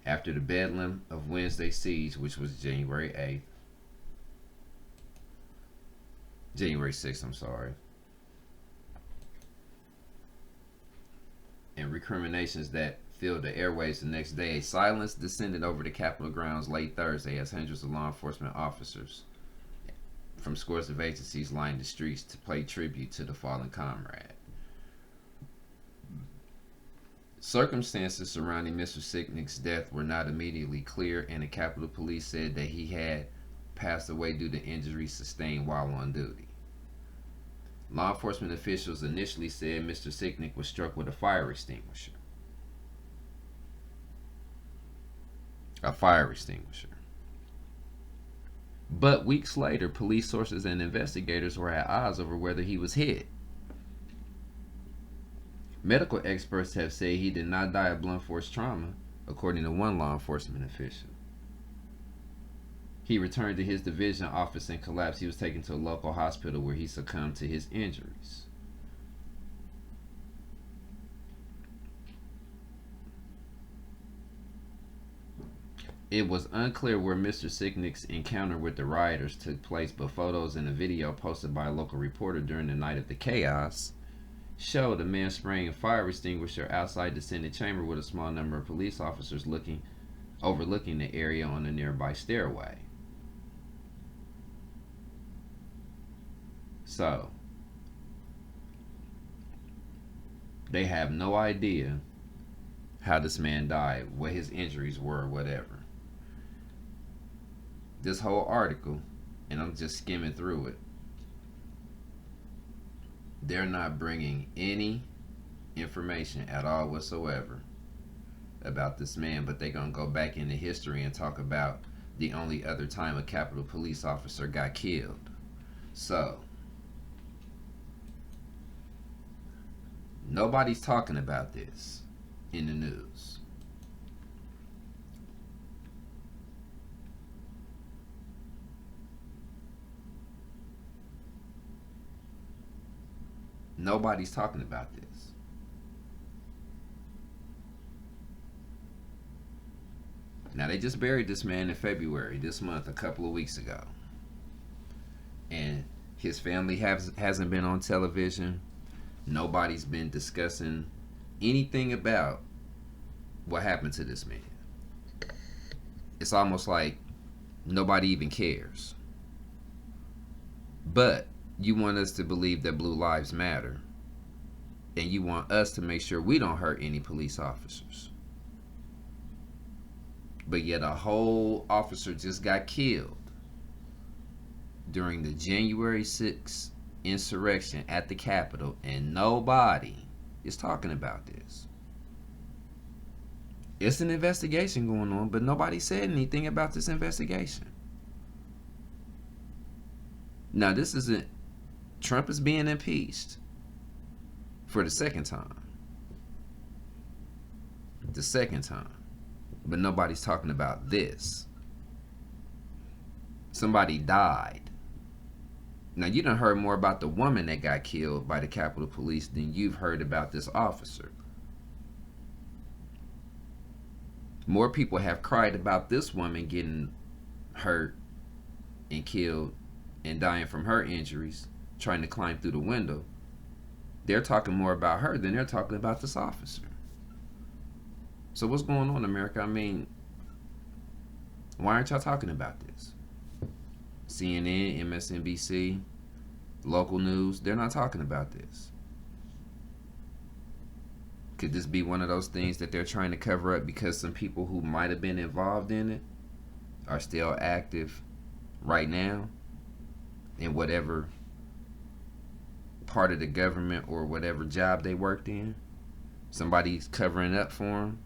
After the bedlam of Wednesday's siege, which was January 6th, and recriminations that filled the airwaves the next day, silence descended over the Capitol grounds late Thursday as hundreds of law enforcement officers from scores of agencies lined the streets to pay tribute to the fallen comrade. Circumstances surrounding Mr. Sicknick's death were not immediately clear, and the Capitol Police said that he had passed away due to injuries sustained while on duty. Law enforcement officials initially said Mr. Sicknick was struck with a fire extinguisher. But weeks later, police sources and investigators were at odds over whether he was hit. Medical experts have said he did not die of blunt force trauma, according to one law enforcement official. He returned to his division office and collapsed. He was taken to a local hospital where he succumbed to his injuries. It was unclear where Mr. Sicknick's encounter with the rioters took place, but photos and a video posted by a local reporter during the night of the chaos showed a man spraying a fire extinguisher outside the Senate chamber with a small number of police officers overlooking the area on a nearby stairway. So, they have no idea how this man died, what his injuries were, whatever. This whole article, and I'm just skimming through it, they're not bringing any information at all whatsoever about this man, but they're going to go back into history and talk about the only other time a Capitol Police officer got killed. So, nobody's talking about this in the news. Nobody's talking about this. Now, they just buried this man in February, this month, a couple of weeks ago. And his family hasn't been on television. Nobody's been discussing anything about what happened to this man. It's almost like nobody even cares. But you want us to believe that blue lives matter. And you want us to make sure we don't hurt any police officers. But yet a whole officer just got killed during the January 6th insurrection at the Capitol, and nobody is talking about this. It's an investigation going on, but nobody said anything about this investigation. Now, this isn't... Trump is being impeached for the second time. The second time. But nobody's talking about this. Somebody died. Now, you done heard more about the woman that got killed by the Capitol Police than you've heard about this officer. More people have cried about this woman getting hurt and killed and dying from her injuries, trying to climb through the window. They're talking more about her than they're talking about this officer. So what's going on, America? I mean, why aren't y'all talking about this? CNN, MSNBC, local news, they're not talking about this. Could this be one of those things that they're trying to cover up because some people who might have been involved in it are still active right now in whatever part of the government or whatever job they worked in? Somebody's covering up for them.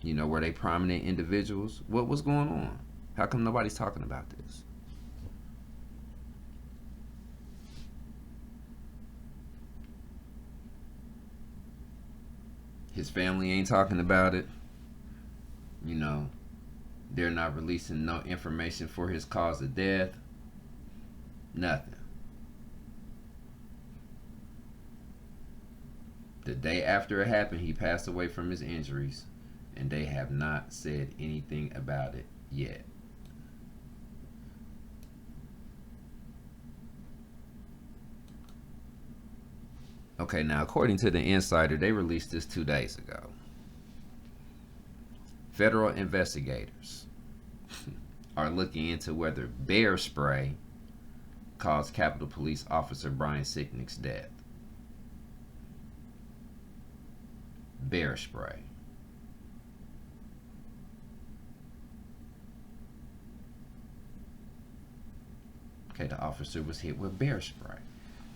You know, were they prominent individuals? What was going on? How come nobody's talking about this? His family ain't talking about it. You know, they're not releasing no information for his cause of death. Nothing. The day after it happened, he passed away from his injuries, and they have not said anything about it yet. Okay, now according to the Insider, they released this 2 days ago. Federal investigators are looking into whether bear spray caused Capitol Police Officer Brian Sicknick's death. Bear spray. Okay, the officer was hit with bear spray.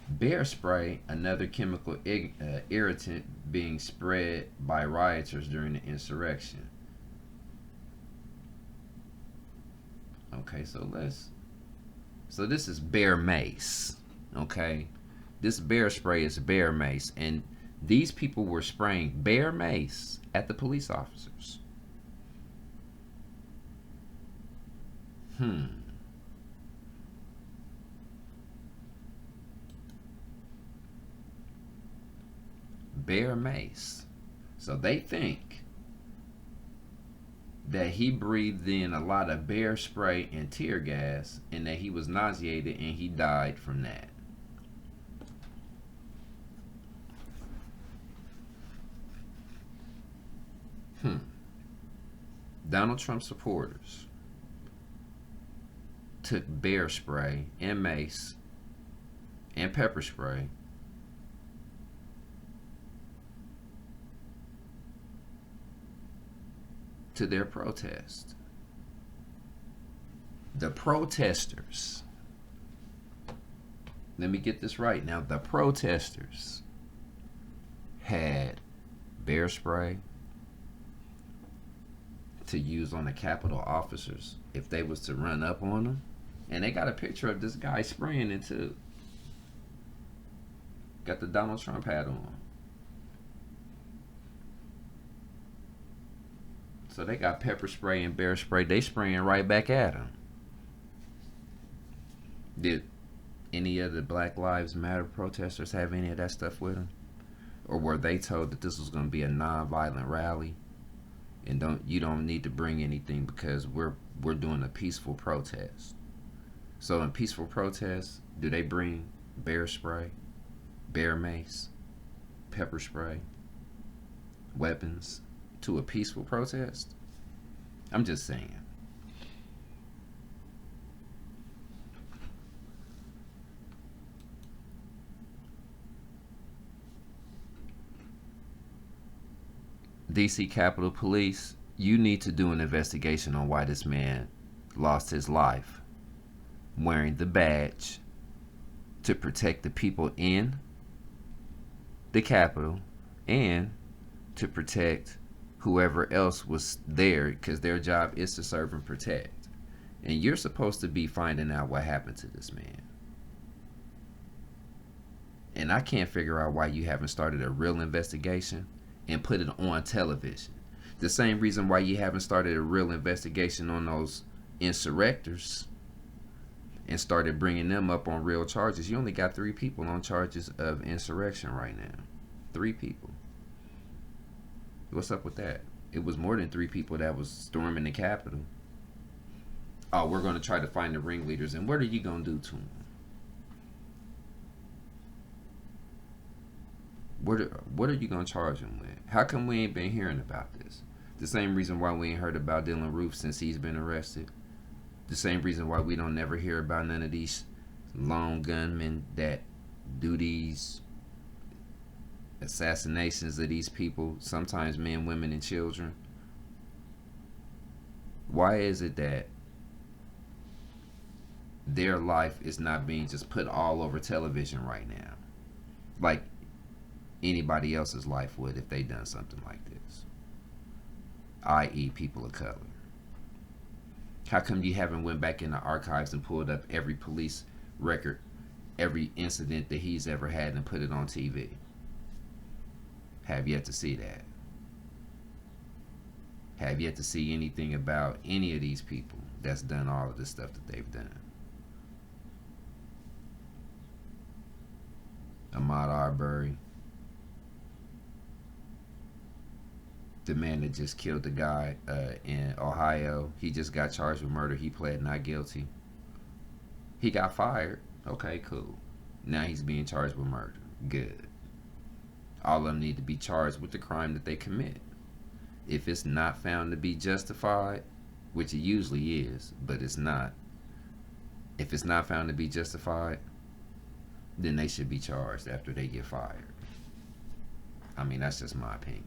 Bear spray, another chemical irritant being spread by rioters during the insurrection. Okay, so this is bear mace. Okay, this bear spray is bear mace, and these people were spraying bear mace at the police officers. Bear mace. So they think that he breathed in a lot of bear spray and tear gas, and that he was nauseated and he died from that. Donald Trump supporters took bear spray and mace and pepper spray to their protest. The protesters, let me get this right now, the protesters had bear spray to use on the Capitol officers if they was to run up on them. And they got a picture of this guy spraying it too. Got the Donald Trump hat on. So they got pepper spray and bear spray. They spraying right back at him. The any of the Black Lives Matter protesters have any of that stuff with them? Or were they told that this was going to be a non-violent rally and you don't need to bring anything because we're doing a peaceful protest? So in peaceful protests, do they bring bear spray, bear mace, pepper spray, weapons to a peaceful protest? I'm just saying. DC Capitol Police, you need to do an investigation on why this man lost his life wearing the badge to protect the people in the Capitol and to protect whoever else was there, because their job is to serve and protect. And you're supposed to be finding out what happened to this man. And I can't figure out why you haven't started a real investigation and put it on television. The same reason why you haven't started a real investigation on those insurrectors and started bringing them up on real charges. You only got 3 people on charges of insurrection right now. 3 people. What's up with that? It was more than 3 people that was storming the Capitol. Oh, we're going to try to find the ringleaders. And what are you going to do to them? What are you going to charge him with? How come we ain't been hearing about this? The same reason why we ain't heard about Dylan Roof since he's been arrested. The same reason why we don't never hear about none of these lone gunmen that do these assassinations of these people, sometimes men, women, and children. Why is it that their life is not being just put all over television right now? Like anybody else's life would if they done something like this, i.e. people of color. How come you haven't went back in the archives and pulled up every police record, every incident that he's ever had and put it on TV? Have yet to see that. Have yet to see anything about any of these people that's done all of the stuff that they've done. Ahmaud Arbery, the man that just killed the guy in Ohio, he just got charged with murder. He pled not guilty. He got fired. Okay, cool. Now he's being charged with murder. Good. All of them need to be charged with the crime that they commit. If it's not found to be justified, which it usually is, but it's not. If it's not found to be justified, then they should be charged after they get fired. I mean, that's just my opinion.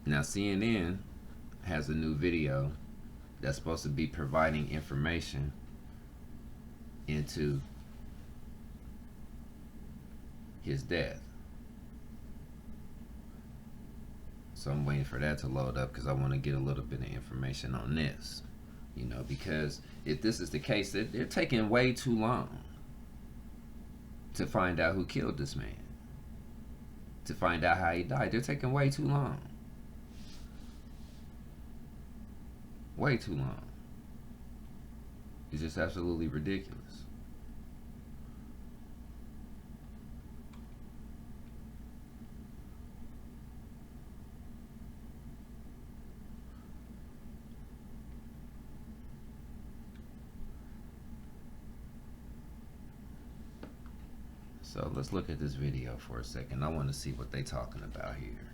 Now CNN has a new video that's supposed to be providing information into his death. So I'm waiting for that to load up because I want to get a little bit of information on this. You know, because if this is the case, they're taking way too long to find out who killed this man. To find out how he died. They're taking way too long. Way too long. It's just absolutely ridiculous. So let's look at this video for a second. I want to see what they're talking about here.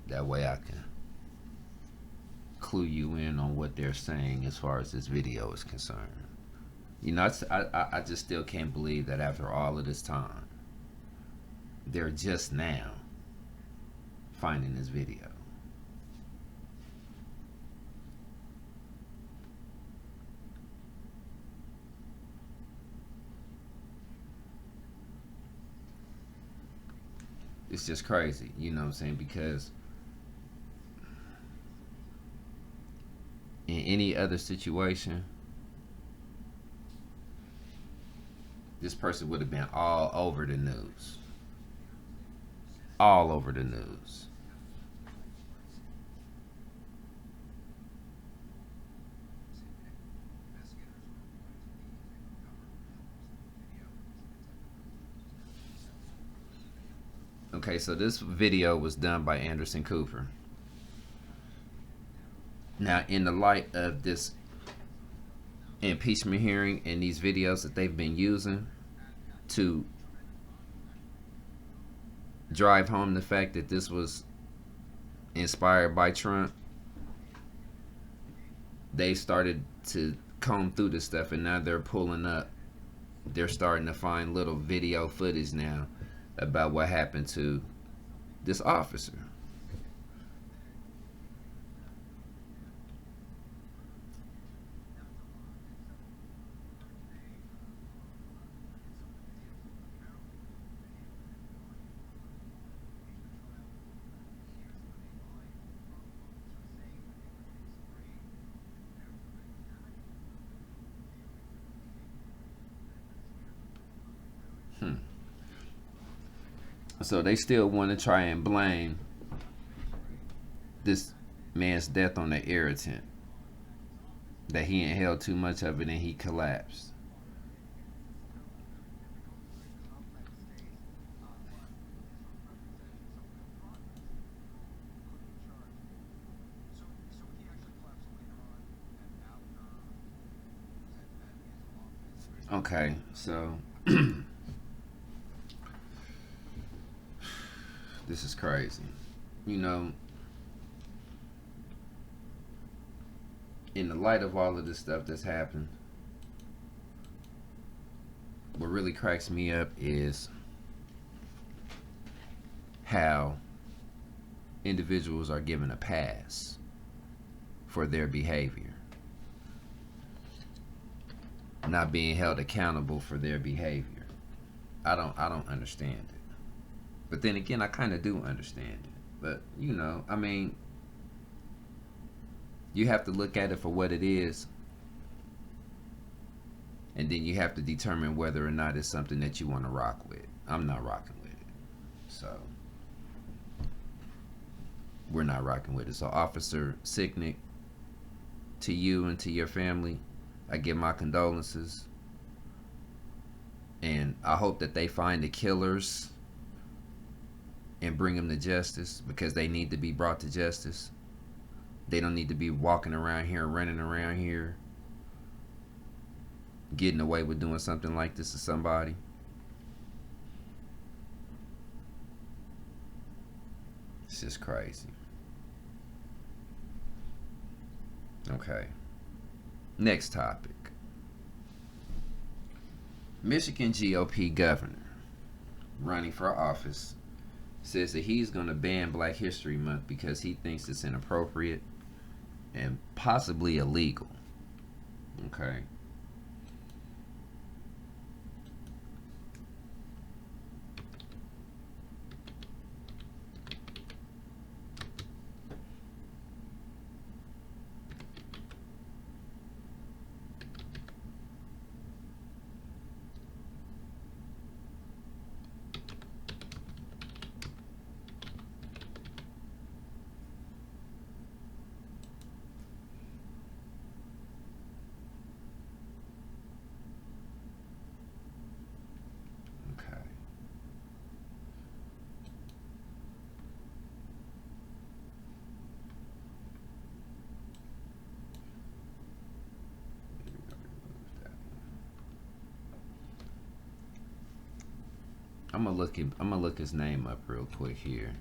That way I can clue you in on what they're saying as far as this video is concerned. You know, I just still can't believe that after all of this time, they're just now finding this video. It's just crazy, you know what I'm saying? Because in any other situation, this person would have been all over the news. All over the news. Okay, so this video was done by Anderson Cooper. Now, in the light of this impeachment hearing and these videos that they've been using to drive home the fact that this was inspired by Trump, they started to comb through this stuff, and now they're pulling up. They're starting to find little video footage now about what happened to this officer. So they still want to try and blame this man's death on the irritant, that he inhaled too much of it and he collapsed. Okay, so this is crazy. You know, in the light of all of this stuff that's happened, what really cracks me up is how individuals are given a pass for their behavior, not being held accountable for their behavior. I don't understand it. But then again, I kind of do understand it. But, you know, I mean, you have to look at it for what it is. And then you have to determine whether or not it's something that you want to rock with. I'm not rocking with it. So, we're not rocking with it. So, Officer Sicknick, to you and to your family, I give my condolences. And I hope that they find the killers and bring them to justice, because they need to be brought to justice. They don't need to be walking around here, running around here, getting away with doing something like this to somebody. It's just crazy. Okay. Next topic. Michigan GOP governor running for office says that he's going to ban Black History Month because he thinks it's inappropriate and possibly illegal. Okay. I'm gonna look his name up real quick here.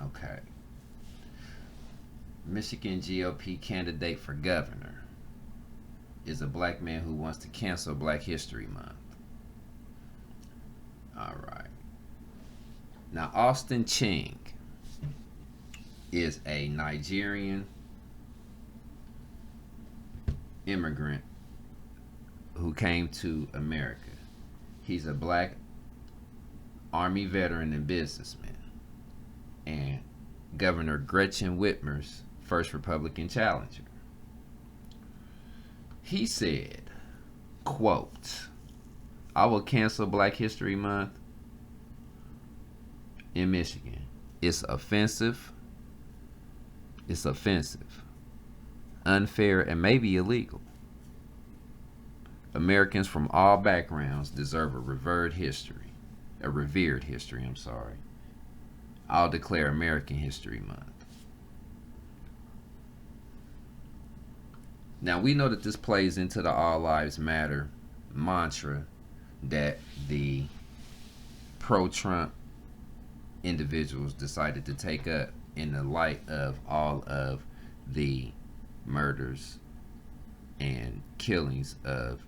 Okay. Michigan GOP candidate for governor is a black man who wants to cancel Black History Month. All right. Now, Austin Ching is a Nigerian immigrant who came to America. He's a black Army veteran and businessman, and Governor Gretchen Whitmer's first Republican challenger. He said, quote, "I will cancel Black History Month in Michigan. It's offensive, unfair, and maybe illegal. Americans from all backgrounds deserve a revered history. I'll declare American History Month." Now, we know that this plays into the All Lives Matter mantra that the pro-Trump individuals decided to take up in the light of all of the murders and killings of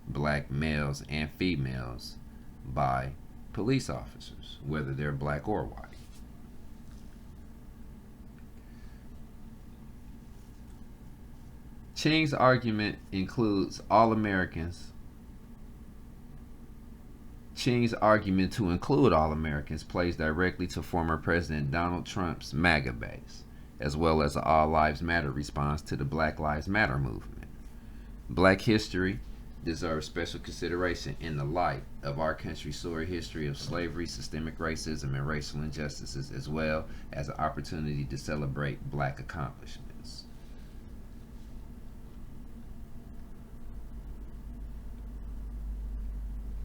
black males and females by police officers, whether they're black or white. Ching's argument includes all Americans. Ching's argument to include all Americans plays directly to former President Donald Trump's MAGA base, as well as the All Lives Matter response to the Black Lives Matter movement. Black history deserves special consideration in the light of our country's sordid history of slavery, systemic racism, and racial injustices, as well as an opportunity to celebrate black accomplishments.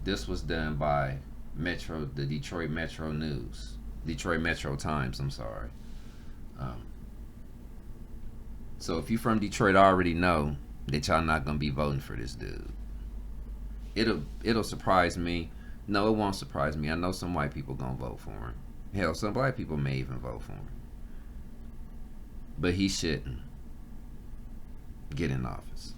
This was done by the Detroit Metro Times, I'm sorry. So if you're from Detroit, I already know that y'all not gonna be voting for this dude. It'll surprise me. No, it won't surprise me. I know some white people gonna vote for him. Hell, some black people may even vote for him. But he shouldn't get in office.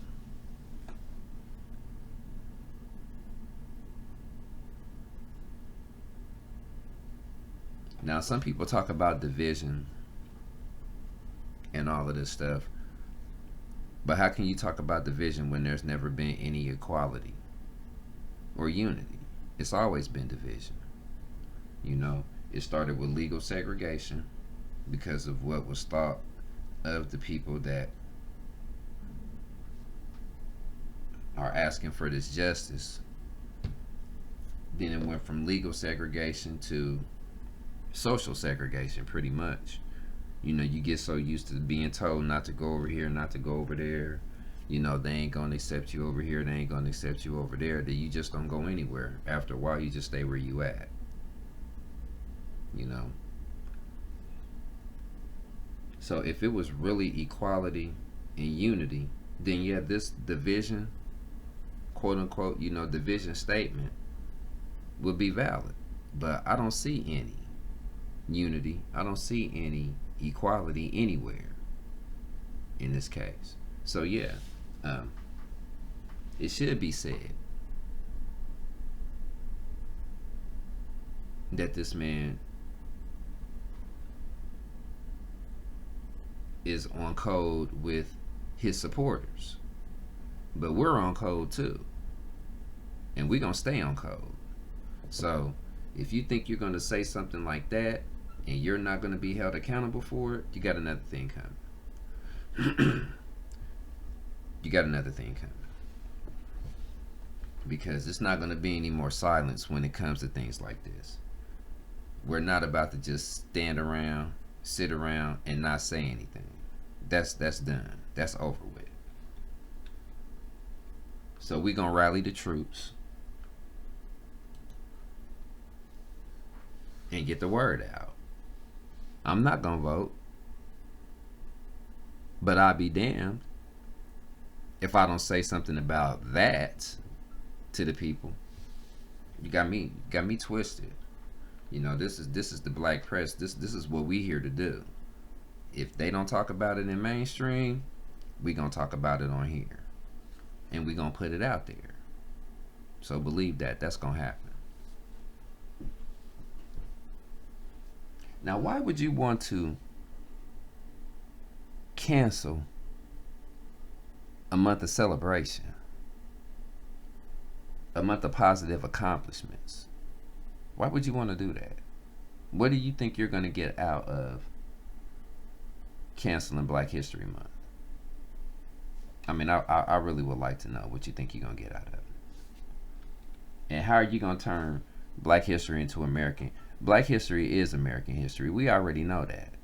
Now, some people talk about division and all of this stuff, but how can you talk about division when there's never been any equality or unity? It's always been division. You know, it started with legal segregation because of what was thought of the people that are asking for this justice. Then it went from legal segregation to social segregation, pretty much. You know, you get so used to being told not to go over here, not to go over there. You know, they ain't gonna accept you over here, they ain't gonna accept you over there, that you just don't go anywhere. After a while, you just stay where you at. You know? So if it was really equality and unity, then yeah, this division, quote unquote, you know, division statement would be valid. But I don't see any unity. I don't see any equality anywhere in this case. So yeah, it should be said that this man is on code with his supporters, but we're on code too, and we're gonna stay on code. So if you think you're gonna say something like that and you're not gonna be held accountable for it, you got another thing coming. You got another thing coming, because it's not gonna be any more silence when it comes to things like this. We're not about to just stand around, sit around, and not say anything. That's done. That's over with. So we're gonna rally the troops and get the word out. I'm not gonna vote, but I'll be damned if I don't say something about that to the people. You got me twisted. You know, this is the black press. This is what we here to do. If they don't talk about it in mainstream, we gonna talk about it on here, and we gonna put it out there. So believe that that's gonna happen. Now, why would you want to cancel a month of celebration, a month of positive accomplishments? Why would you want to do that? What do you think you're going to get out of canceling Black History Month? I mean, I really would like to know what you think you're going to get out of it. And how are you going to turn Black history into American? Black history is American history. We already know that.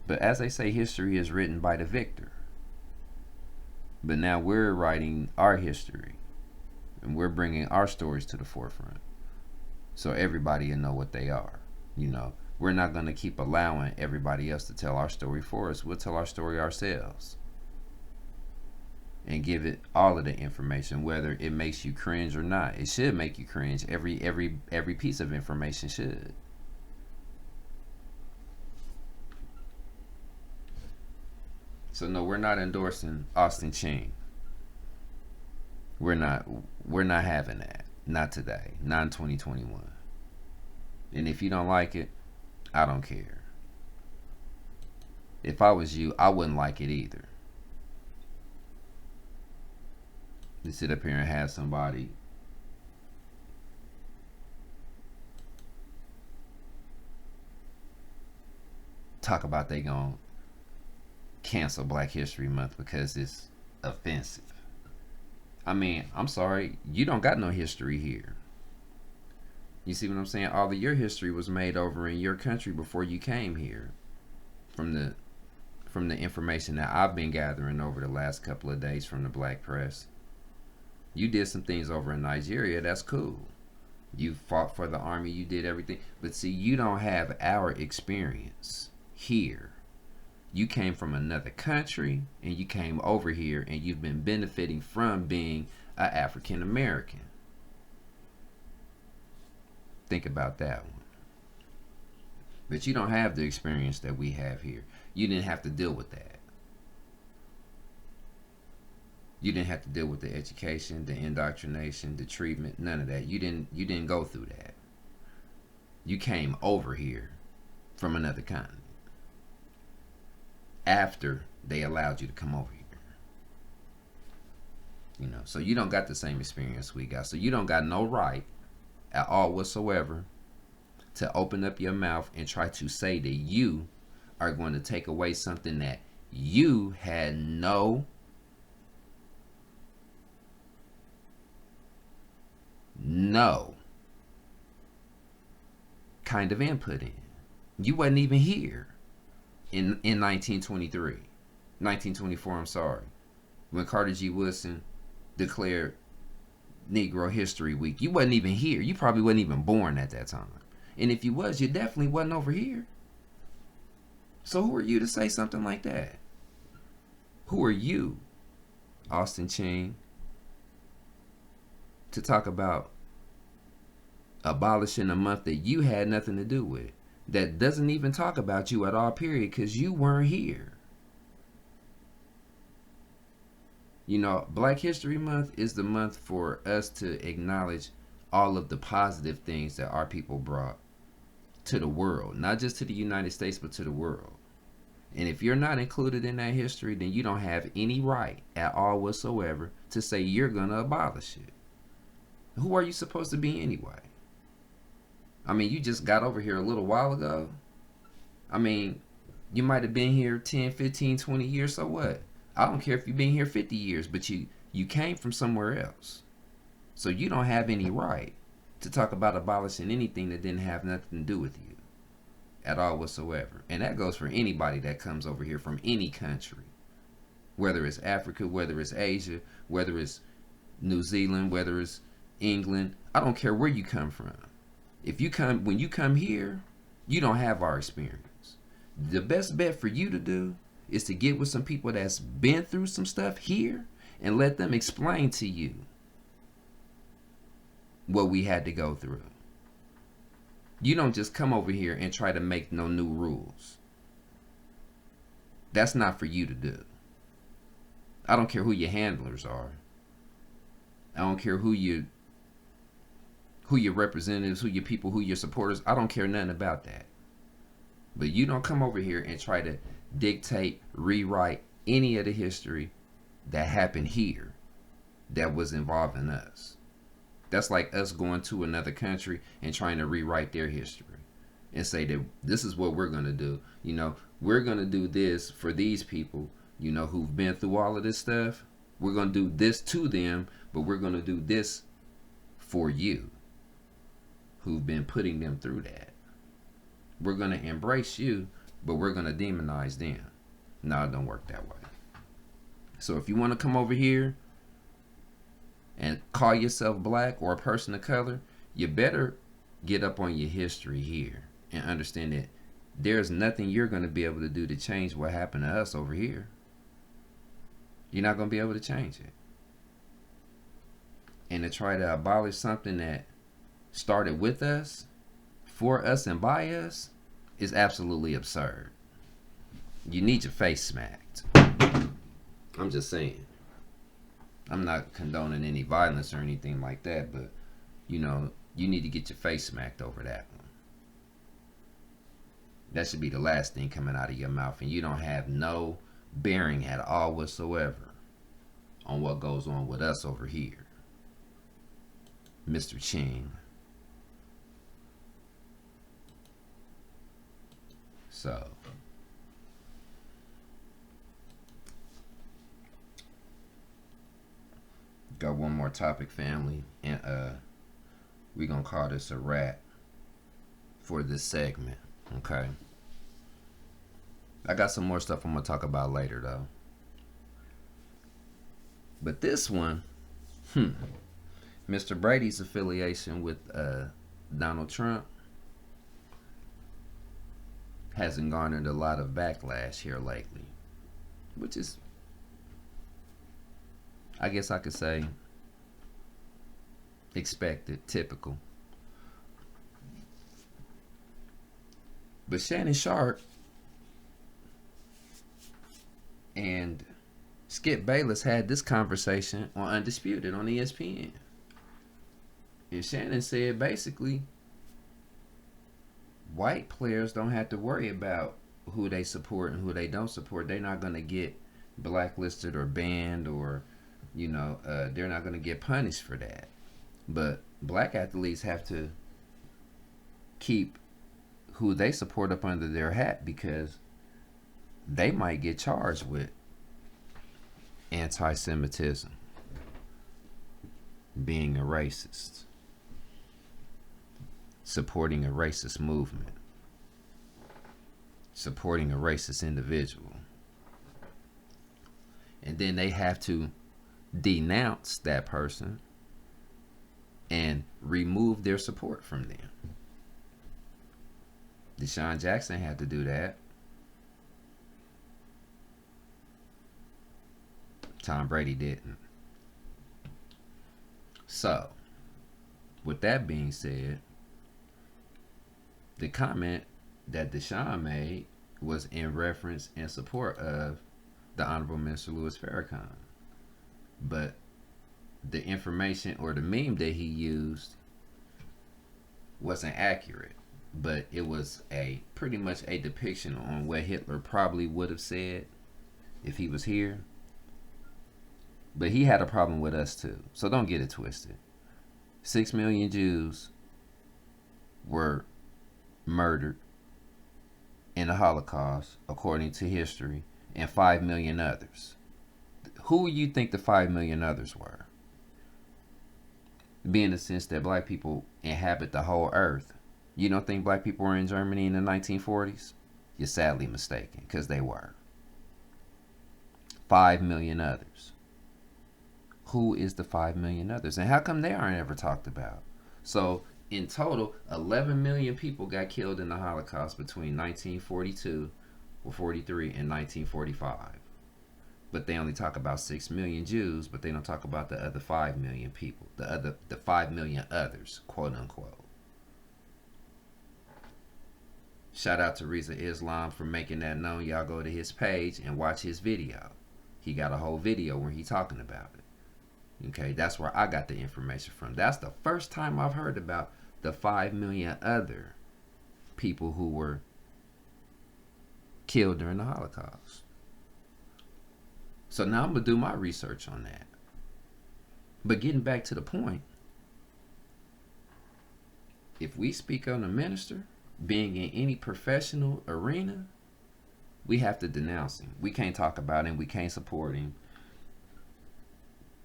But as they say, history is written by the victor. But now we're writing our history, and we're bringing our stories to the forefront, so everybody will know what they are. You know, we're not going to keep allowing everybody else to tell our story for us. We'll tell our story ourselves and give it all of the information, whether it makes you cringe or not. It should make you cringe. Every piece of information should. So no, we're not endorsing Austin Ching. We're not having that. Not today. Not in 2021. And if you don't like it, I don't care. If I was you, I wouldn't like it either. To sit up here and have somebody talk about they gonna cancel Black History Month because it's offensive. I mean, I'm sorry, you don't got no history here. You see what I'm saying? All of your history was made over in your country before you came here. From the information that I've been gathering over the last couple of days from the black press. You did some things over in Nigeria, that's cool. You fought for the army, you did everything. But see, you don't have our experience here. You came from another country and you came over here and you've been benefiting from being an African American. Think about that one. But you don't have the experience that we have here. You didn't have to deal with that. You didn't have to deal with the education, the indoctrination, the treatment, none of that. You didn't go through that. You came over here from another continent after they allowed you to come over here. You know, so you don't got the same experience we got. So you don't got no right at all whatsoever to open up your mouth and try to say that you are going to take away something that you had no kind of input in. You wasn't even here in 1923, 1924, I'm sorry, when Carter G. Woodson declared Negro History Week. You wasn't even here. You probably wasn't even born at that time. And if you was, you definitely wasn't over here. So who are you to say something like that? Who are you, Austin Ching, to talk about abolishing a month that you had nothing to do with, that doesn't even talk about you at all, period, because you weren't here? You know, Black History Month is the month for us to acknowledge all of the positive things that our people brought to the world, not just to the United States, but to the world. And if you're not included in that history, then you don't have any right at all whatsoever to say you're going to abolish it. Who are you supposed to be anyway? I mean, you just got over here a little while ago. I mean, you might have been here 10, 15, 20 years, so what? I don't care if you've been here 50 years, but you came from somewhere else. So you don't have any right to talk about abolishing anything that didn't have nothing to do with you at all whatsoever. And that goes for anybody that comes over here from any country, whether it's Africa, whether it's Asia, whether it's New Zealand, whether it's England. I don't care where you come from. When you come here, you don't have our experience. The best bet for you to do is to get with some people that's been through some stuff here and let them explain to you what we had to go through. You don't just come over here and try to make no new rules. That's not for you to do. I don't care who your handlers are. I don't care who your representatives, who your people, who your supporters. I don't care nothing about that. But you don't come over here and try to dictate, rewrite any of the history that happened here that was involving us. That's like us going to another country and trying to rewrite their history and say that this is what we're going to do. You know, we're going to do this for these people, you know, who've been through all of this stuff. We're going to do this to them, but we're going to do this for you who've been putting them through that. We're going to embrace you, but we're going to demonize them. No, it don't work that way. So if you want to come over here and call yourself black or a person of color, you better get up on your history here and understand that there's nothing you're going to be able to do to change what happened to us over here. You're not going to be able to change it. And to try to abolish something that started with us, for us, and by us is absolutely absurd. You need your face smacked. I'm just saying. I'm not condoning any violence or anything like that, but you know, you need to get your face smacked over that one. That should be the last thing coming out of your mouth, and you don't have no bearing at all whatsoever on what goes on with us over here, Mr. Ching. So got one more topic, family, and we're gonna call this a wrap for this segment. Okay, I got some more stuff I'm gonna talk about later though, but this one, Mr. Brady's affiliation with Donald Trump hasn't garnered a lot of backlash here lately, which is, I guess I could say, expected, typical. But Shannon Sharp and Skip Bayless had this conversation on Undisputed on ESPN. And Shannon said basically, white players don't have to worry about who they support and who they don't support. They're not going to get blacklisted or banned, or you know, they're not going to get punished for that. But black athletes have to keep who they support up under their hat, because they might get charged with anti-Semitism, being a racist, supporting a racist movement, supporting a racist individual. And then they have to denounce that person and remove their support from them. Deshaun Jackson had to do that. Tom Brady didn't. So, with that being said, the comment that Deshaun made was in reference and support of the Honorable Minister Louis Farrakhan. But the information or the meme that he used wasn't accurate, but it was a pretty much a depiction on what Hitler probably would have said if he was here. But he had a problem with us too, so don't get it twisted. 6 million Jews were murdered in the Holocaust, according to history, and 5 million others. Who you think the 5 million others were? Being the sense that black people inhabit the whole earth. You don't think black people were in Germany in the 1940s? You're sadly mistaken, because they were. 5 million others. Who is the 5 million others? And how come they aren't ever talked about? So, in total, 11 million people got killed in the Holocaust between 1942 or 43 and 1945. But they only talk about 6 million Jews, but they don't talk about the other 5 million people, the 5 million others, quote unquote. Shout out to Reza Islam for making that known. Y'all go to his page and watch his video. He got a whole video where he talking about it. Okay, that's where I got the information from. That's the first time I've heard about the 5 million other people who were killed during the Holocaust. So now I'm going to do my research on that. But getting back to the point, if we speak on a minister being in any professional arena, we have to denounce him. We can't talk about him. We can't support him.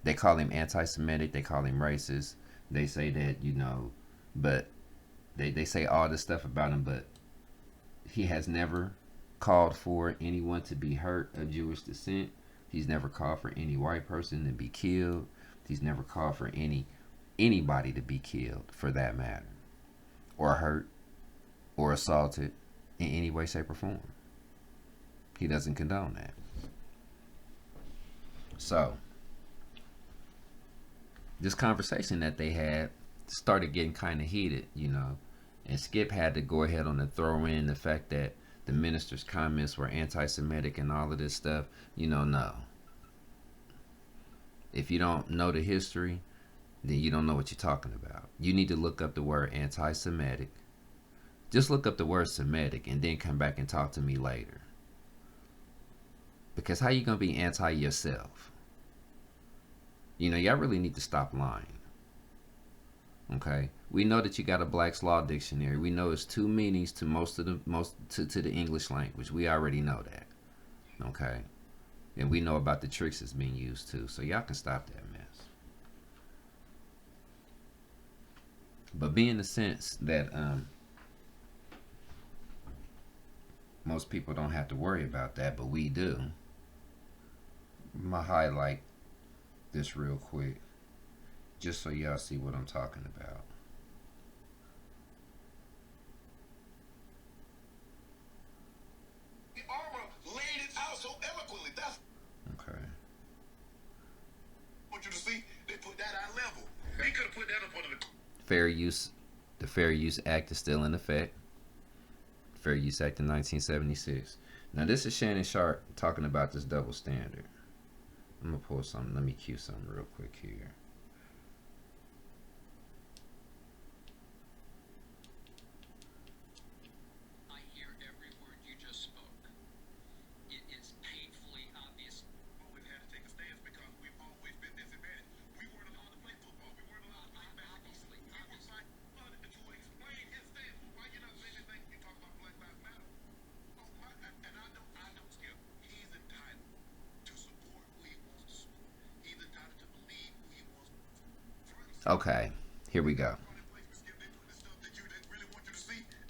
They call him anti-Semitic. They call him racist. They say that, you know, but they say all this stuff about him, but he has never called for anyone to be hurt of Jewish descent. He's never called for any white person to be killed. He's never called for anybody to be killed, for that matter, or hurt, or assaulted in any way, shape, or form. He doesn't condone that. So, this conversation that they had started getting kind of heated, you know, and Skip had to go ahead on and throw in the fact that the minister's comments were anti-Semitic and all of this stuff. You know, no. If you don't know the history, then you don't know what you're talking about. You need to look up the word anti-Semitic. Just look up the word Semitic and then come back and talk to me later. Because how you going to be anti yourself? You know, y'all really need to stop lying. Okay? We know that you got a Black's Law Dictionary. We know it's 2 meanings to to the English language. We already know that. Okay? And we know about the tricks that's being used too. So y'all can stop that mess. But be in the sense that most people don't have to worry about that, but we do. I'm gonna highlight this real quick, just so y'all see what I'm talking about. The armor laid it out so eloquently. That's Okay. what you to see. They put that at level. They could have put that up under the The Fair Use Act is still in effect. Fair Use Act in 1976. Now this is Shannon Sharp talking about this double standard. I'm gonna pull something. Let me cue something real quick here. I hear every word you just spoke. It is painfully obvious. always had to take a stance because we've always been disadvantaged. We weren't allowed to play football. We weren't allowed to play basketball. We were allowed to explain his stance. Well, why you not saying anything? You talk about Black Lives Matter. Oh, and I don't Skip. He's entitled to support who he wants to support. He's entitled to believe who he wants to believe. Okay, here we go.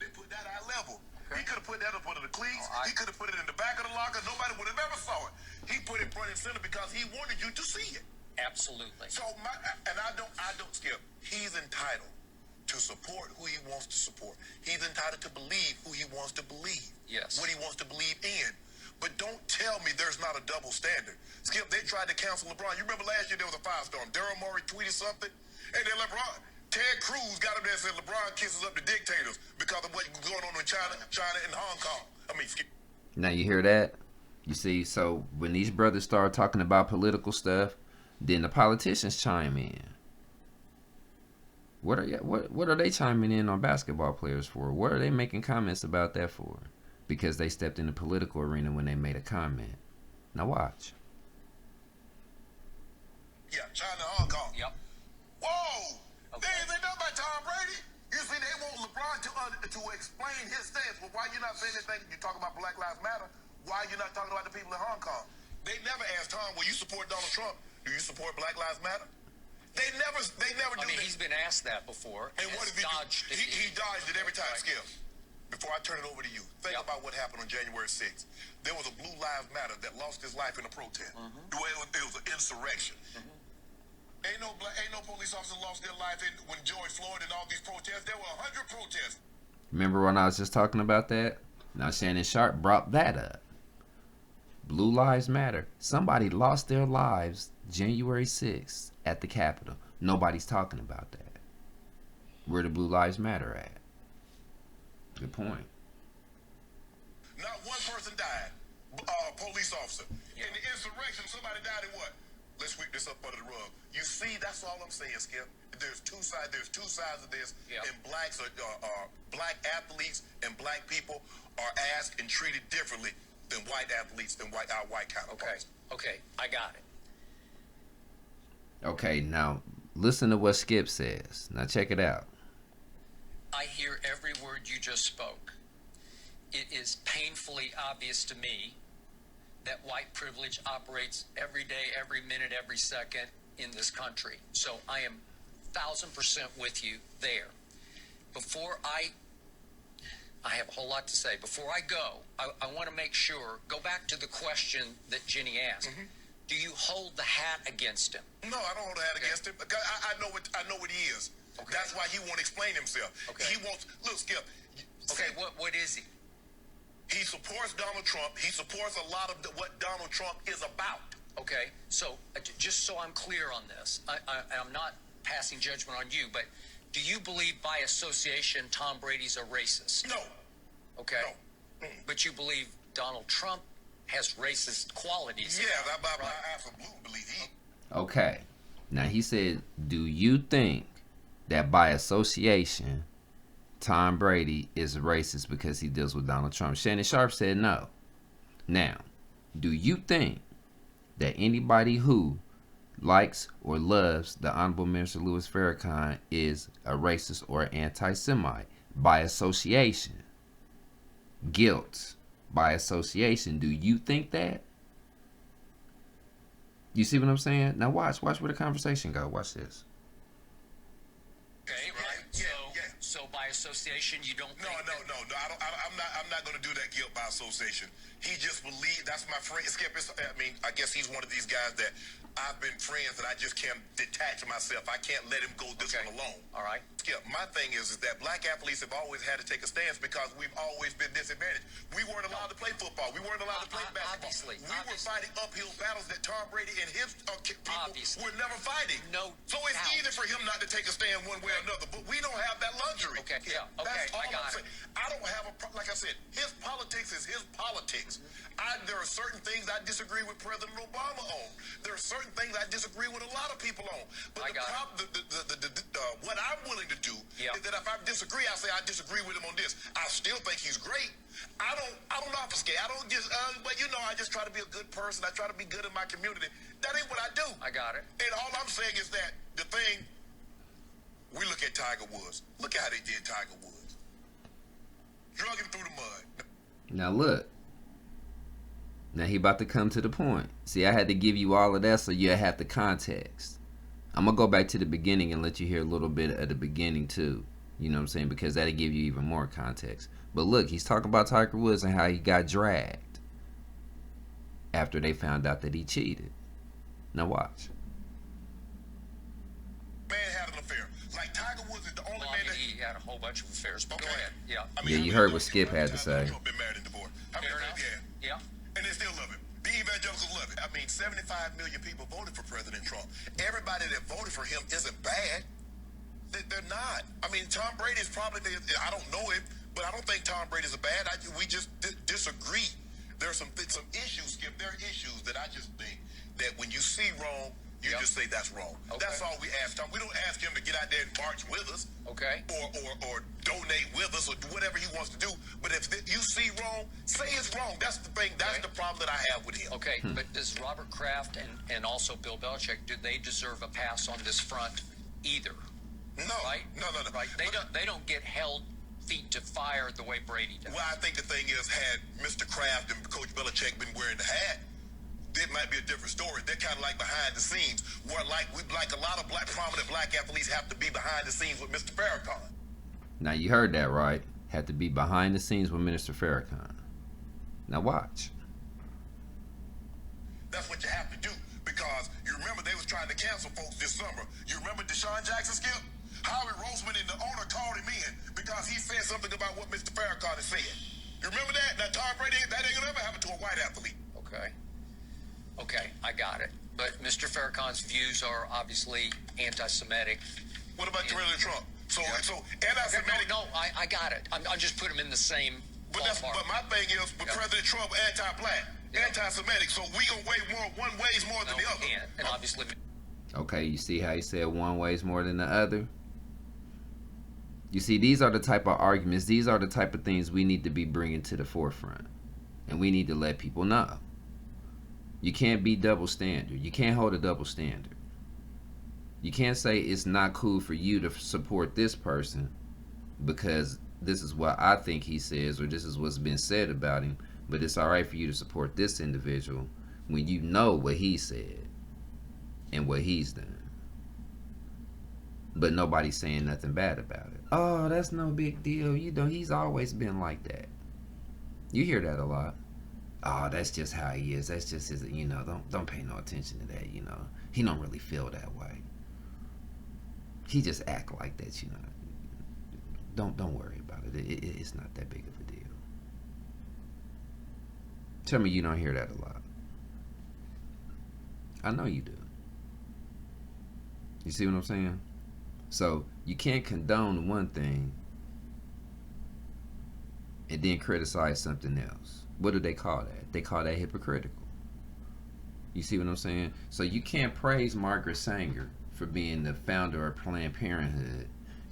They put that at level. He could have put that up under the cleats. He could have put it in the back of the locker. Nobody would have ever saw it. He put it front and center because he wanted you to see it. Absolutely. So I don't Skip. He's entitled to support who he wants to support. He's entitled to believe who he wants to believe. Yes. What he wants to believe in. But don't tell me there's not a double standard. Skip, they tried to cancel LeBron. You remember last year there was a firestorm. Daryl Morey tweeted something, and then LeBron, Ted Cruz got up there and said LeBron kisses up the dictators because of what's going on in China and Hong Kong. I mean, Skip. Now you hear that? You see, so when these brothers start talking about political stuff, then the politicians chime in. What are they chiming in on basketball players for? What are they making comments about that for? Because they stepped in the political arena when they made a comment. Now watch. Yeah, China, Hong Kong. Yep. Whoa! Okay. They done by Tom Brady. You see, they want LeBron to explain his stance. Well, why you not saying anything? You talk about Black Lives Matter. Why you not talking about the people in Hong Kong? They never asked Tom, will you support Donald Trump? Do you support Black Lives Matter? They never I do mean, that. he's been asked that before. And what did he dodged do? it. He dodged it every time, Right. Skip. Before I turn it over to you, think about what happened on January 6th. There was a Blue Lives Matter that lost his life in a protest. It was an insurrection. Ain't no police officer lost their life when George Floyd and all these protests. There were 100 protests. Remember when I was just talking about that? Now Shannon Sharp brought that up. Blue Lives Matter. Somebody lost their lives January 6th at the Capitol. Nobody's talking about that. Where the Blue Lives Matter at? Good point. police officer. In the insurrection, somebody died in what? Let's sweep this up under the rug. You see, that's all I'm saying, Skip. There's two sides. There's two sides of this, and blacks are black athletes and black people are asked and treated differently than white athletes and our white counterparts. Okay, I got it. Okay, now listen to what Skip says. Now check it out. I hear every word you just spoke. It is painfully obvious to me that white privilege operates every day, every minute, every second in this country. So I am 1,000% with you there. Before I have a whole lot to say. Before I go, I want to make sure, go back to the question that Jenny asked. Mm-hmm. Do you hold the hat against him? No, I don't hold the hat against him. I know what he is. Okay. That's why he won't explain himself. Okay. He wants, look, Skip. Okay, what is he? He supports Donald Trump. He supports a lot of what Donald Trump is about. Okay, so just so I'm clear on this, I'm not passing judgment on you, but do you believe by association Tom Brady's a racist? No. Okay. No. But you believe Donald Trump has racist qualities? Yeah, I absolutely believe he. Okay. Now he said, do you think that by association Tom Brady is racist because he deals with Donald Trump? Shannon Sharp said no. Now, do you think that anybody who likes or loves the Honorable Minister Louis Farrakhan is a racist or anti-Semite? By association. Guilt. By association. Do you think that? You see what I'm saying? Now watch where the conversation go. Watch this. Okay, right. So by association, you don't. No. I'm not going to do that guilt by association. He just believes. That's my friend Skip. I guess he's one of these guys that I've been friends, and I just can't detach myself. I can't let him go this one alone. All right. Skip, my thing is that black athletes have always had to take a stance because we've always been disadvantaged. We weren't allowed to play football. We weren't allowed to play basketball. We were fighting uphill battles that Tom Brady and his people were never fighting. No. So it's easy for him not to take a stand one way or another, but we don't have that luxury. Okay. Yeah. Okay. That's all I got it. I don't have like I said, his politics is his politics. There are certain things I disagree with President Obama on. There are certain things I disagree with a lot of people on. But what I'm willing to do is that if I disagree, I say I disagree with him on this. I still think he's great. I don't obfuscate. I don't just, but I just try to be a good person. I try to be good in my community. That ain't what I do. I got it. And all I'm saying is that the thing, we look at Tiger Woods. Look at how they did Tiger Woods. Drug him through the mud. Now look. Now he about to come to the point. See, I had to give you all of that so you have the context. I'm going to go back to the beginning and let you hear a little bit of the beginning too. You know what I'm saying? Because that'll give you even more context. But look, he's talking about Tiger Woods and how he got dragged after they found out that he cheated. Now watch. Man had an affair. Like Tiger Woods is the only man that... He had a whole bunch of affairs, but go ahead. Yeah. Yeah, you heard what Skip had to say. Been married and divorced. Yeah. And they still love him. The evangelicals love it. 75 million people voted for President Trump. Everybody that voted for him isn't bad. They're not. Tom Brady is probably, I don't know him, but I don't think Tom Brady is bad. We just disagree. There are some issues, Skip. There are issues that I just think that when you see wrong, you just say that's wrong. Okay. That's all we ask Tom. We don't ask him to get out there and march with us. Okay. Or donate with us or do whatever he wants to do. But if you see wrong, say it's wrong. That's the thing. That's the problem that I have with him. Okay, but does Robert Kraft and also Bill Belichick, do they deserve a pass on this front either? No. Right? No. Right. They don't get held feet to fire the way Brady does. Well, I think the thing is, had Mr. Kraft and Coach Belichick been wearing the hat, it might be a different story. They're kind of like behind the scenes, where like a lot of prominent black athletes have to be behind the scenes with Mr. Farrakhan. Now you heard that right. Had to be behind the scenes with Minister Farrakhan. Now watch. That's what you have to do, because you remember they was trying to cancel folks this summer. You remember Deshaun Jackson, Skip? Howard Roseman and the owner called him in because he said something about what Mr. Farrakhan had said. You remember that? Now Tom Brady, that ain't gonna ever happen to a white athlete. Okay, I got it. But Mr. Farrakhan's views are obviously anti-Semitic. What about President Trump? So anti-Semitic. No, I got it. I'm just putting him in the same. But my thing is, with President Trump, anti-black. anti-Semitic, so we gonna weigh one weighs more than the other. And obviously. Okay, you see how he said one weighs more than the other? You see, these are the type of arguments, these are the type of things we need to be bringing to the forefront. And we need to let people know. You can't be double standard. You can't hold a double standard. You can't say it's not cool for you to support this person because this is what I think he says or this is what's been said about him, but it's all right for you to support this individual when you know what he said and what he's done. But nobody's saying nothing bad about it. Oh, that's no big deal. You know, he's always been like that. You hear that a lot. Oh, that's just how he is. That's just his, you know, don't pay no attention to that, you know. He don't really feel that way. He just act like that, you know. Don't worry about it. It's not that big of a deal. Tell me you don't hear that a lot. I know you do. You see what I'm saying? So you can't condone one thing and then criticize something else. What do they call that? They call that hypocritical. You see what I'm saying? So you can't praise Margaret Sanger for being the founder of Planned Parenthood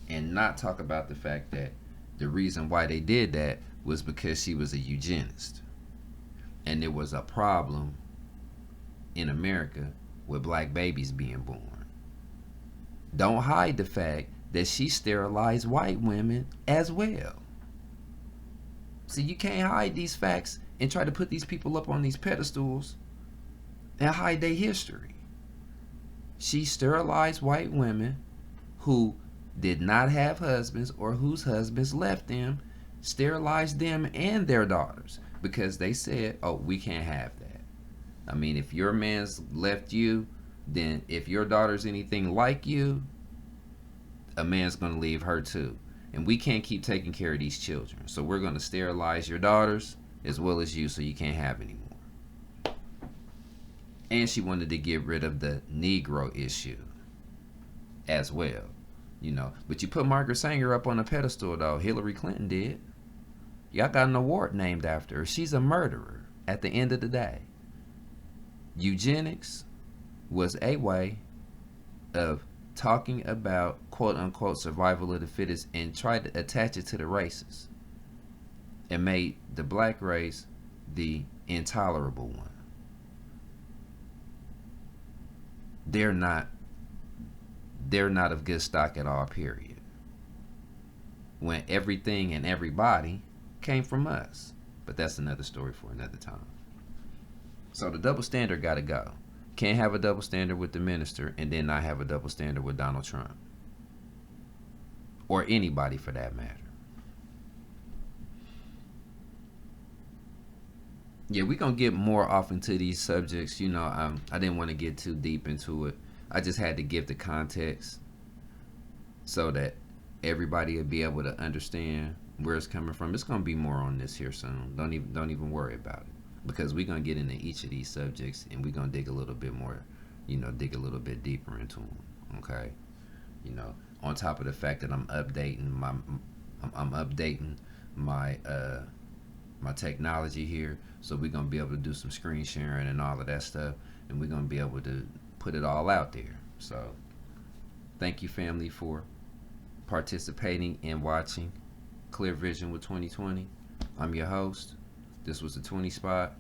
and not talk about the fact that the reason why they did that was because she was a eugenist. And there was a problem in America with black babies being born. Don't hide the fact that she sterilized white women as well. See, you can't hide these facts and try to put these people up on these pedestals and hide their history. She sterilized white women who did not have husbands or whose husbands left them, sterilized them and their daughters because they said, oh, we can't have that. I mean, if your man's left you, then if your daughter's anything like you, a man's going to leave her too. And we can't keep taking care of these children. So we're going to sterilize your daughters as well as you so you can't have any more. And she wanted to get rid of the Negro issue as well. You know, but you put Margaret Sanger up on a pedestal though. Hillary Clinton did. Y'all got an award named after her. She's a murderer at the end of the day. Eugenics was a way of talking about quote unquote survival of the fittest and tried to attach it to the races and made the black race the intolerable one. They're not of good stock at all, period. When everything and everybody came from us. But that's another story for another time. So the double standard got to go. Can't have a double standard with the minister and then not have a double standard with Donald Trump. Or anybody for that matter. Yeah, we're going to get more off into these subjects. You know, I didn't want to get too deep into it. I just had to give the context so that everybody will be able to understand where it's coming from. It's going to be more on this here soon. Don't even worry about it. Because we're going to get into each of these subjects and we're going to dig a little bit more, you know, dig a little bit deeper into them, okay? You know, on top of the fact that I'm updating my my technology here, so we're going to be able to do some screen sharing and all of that stuff, and we're going to be able to put it all out there. So thank you, family, for participating and watching Clear Vision with 2020. I'm your host. This was the 20 spot.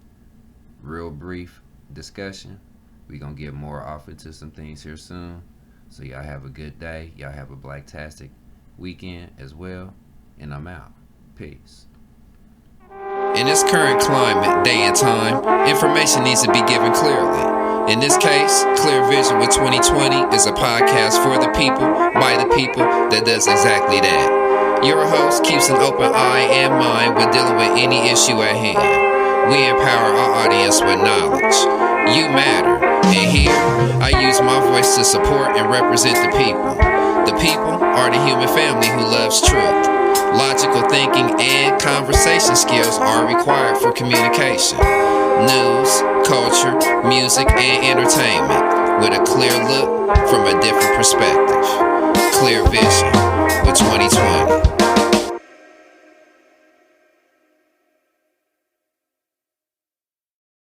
Real brief discussion. We're going to get more off into some things here soon. So y'all have a good day. Y'all have a blacktastic weekend as well. And I'm out. Peace. In this current climate, day and time, information needs to be given clearly. In this case, Clear Vision with 2020 is a podcast for the people, by the people, that does exactly that. Your host keeps an open eye and mind when dealing with any issue at hand. We empower our audience with knowledge. You matter. And here, I use my voice to support and represent the people. The people are the human family who loves truth. Logical thinking and conversation skills are required for communication. News, culture, music, and entertainment with a clear look from a different perspective. Clear Vision with 2020.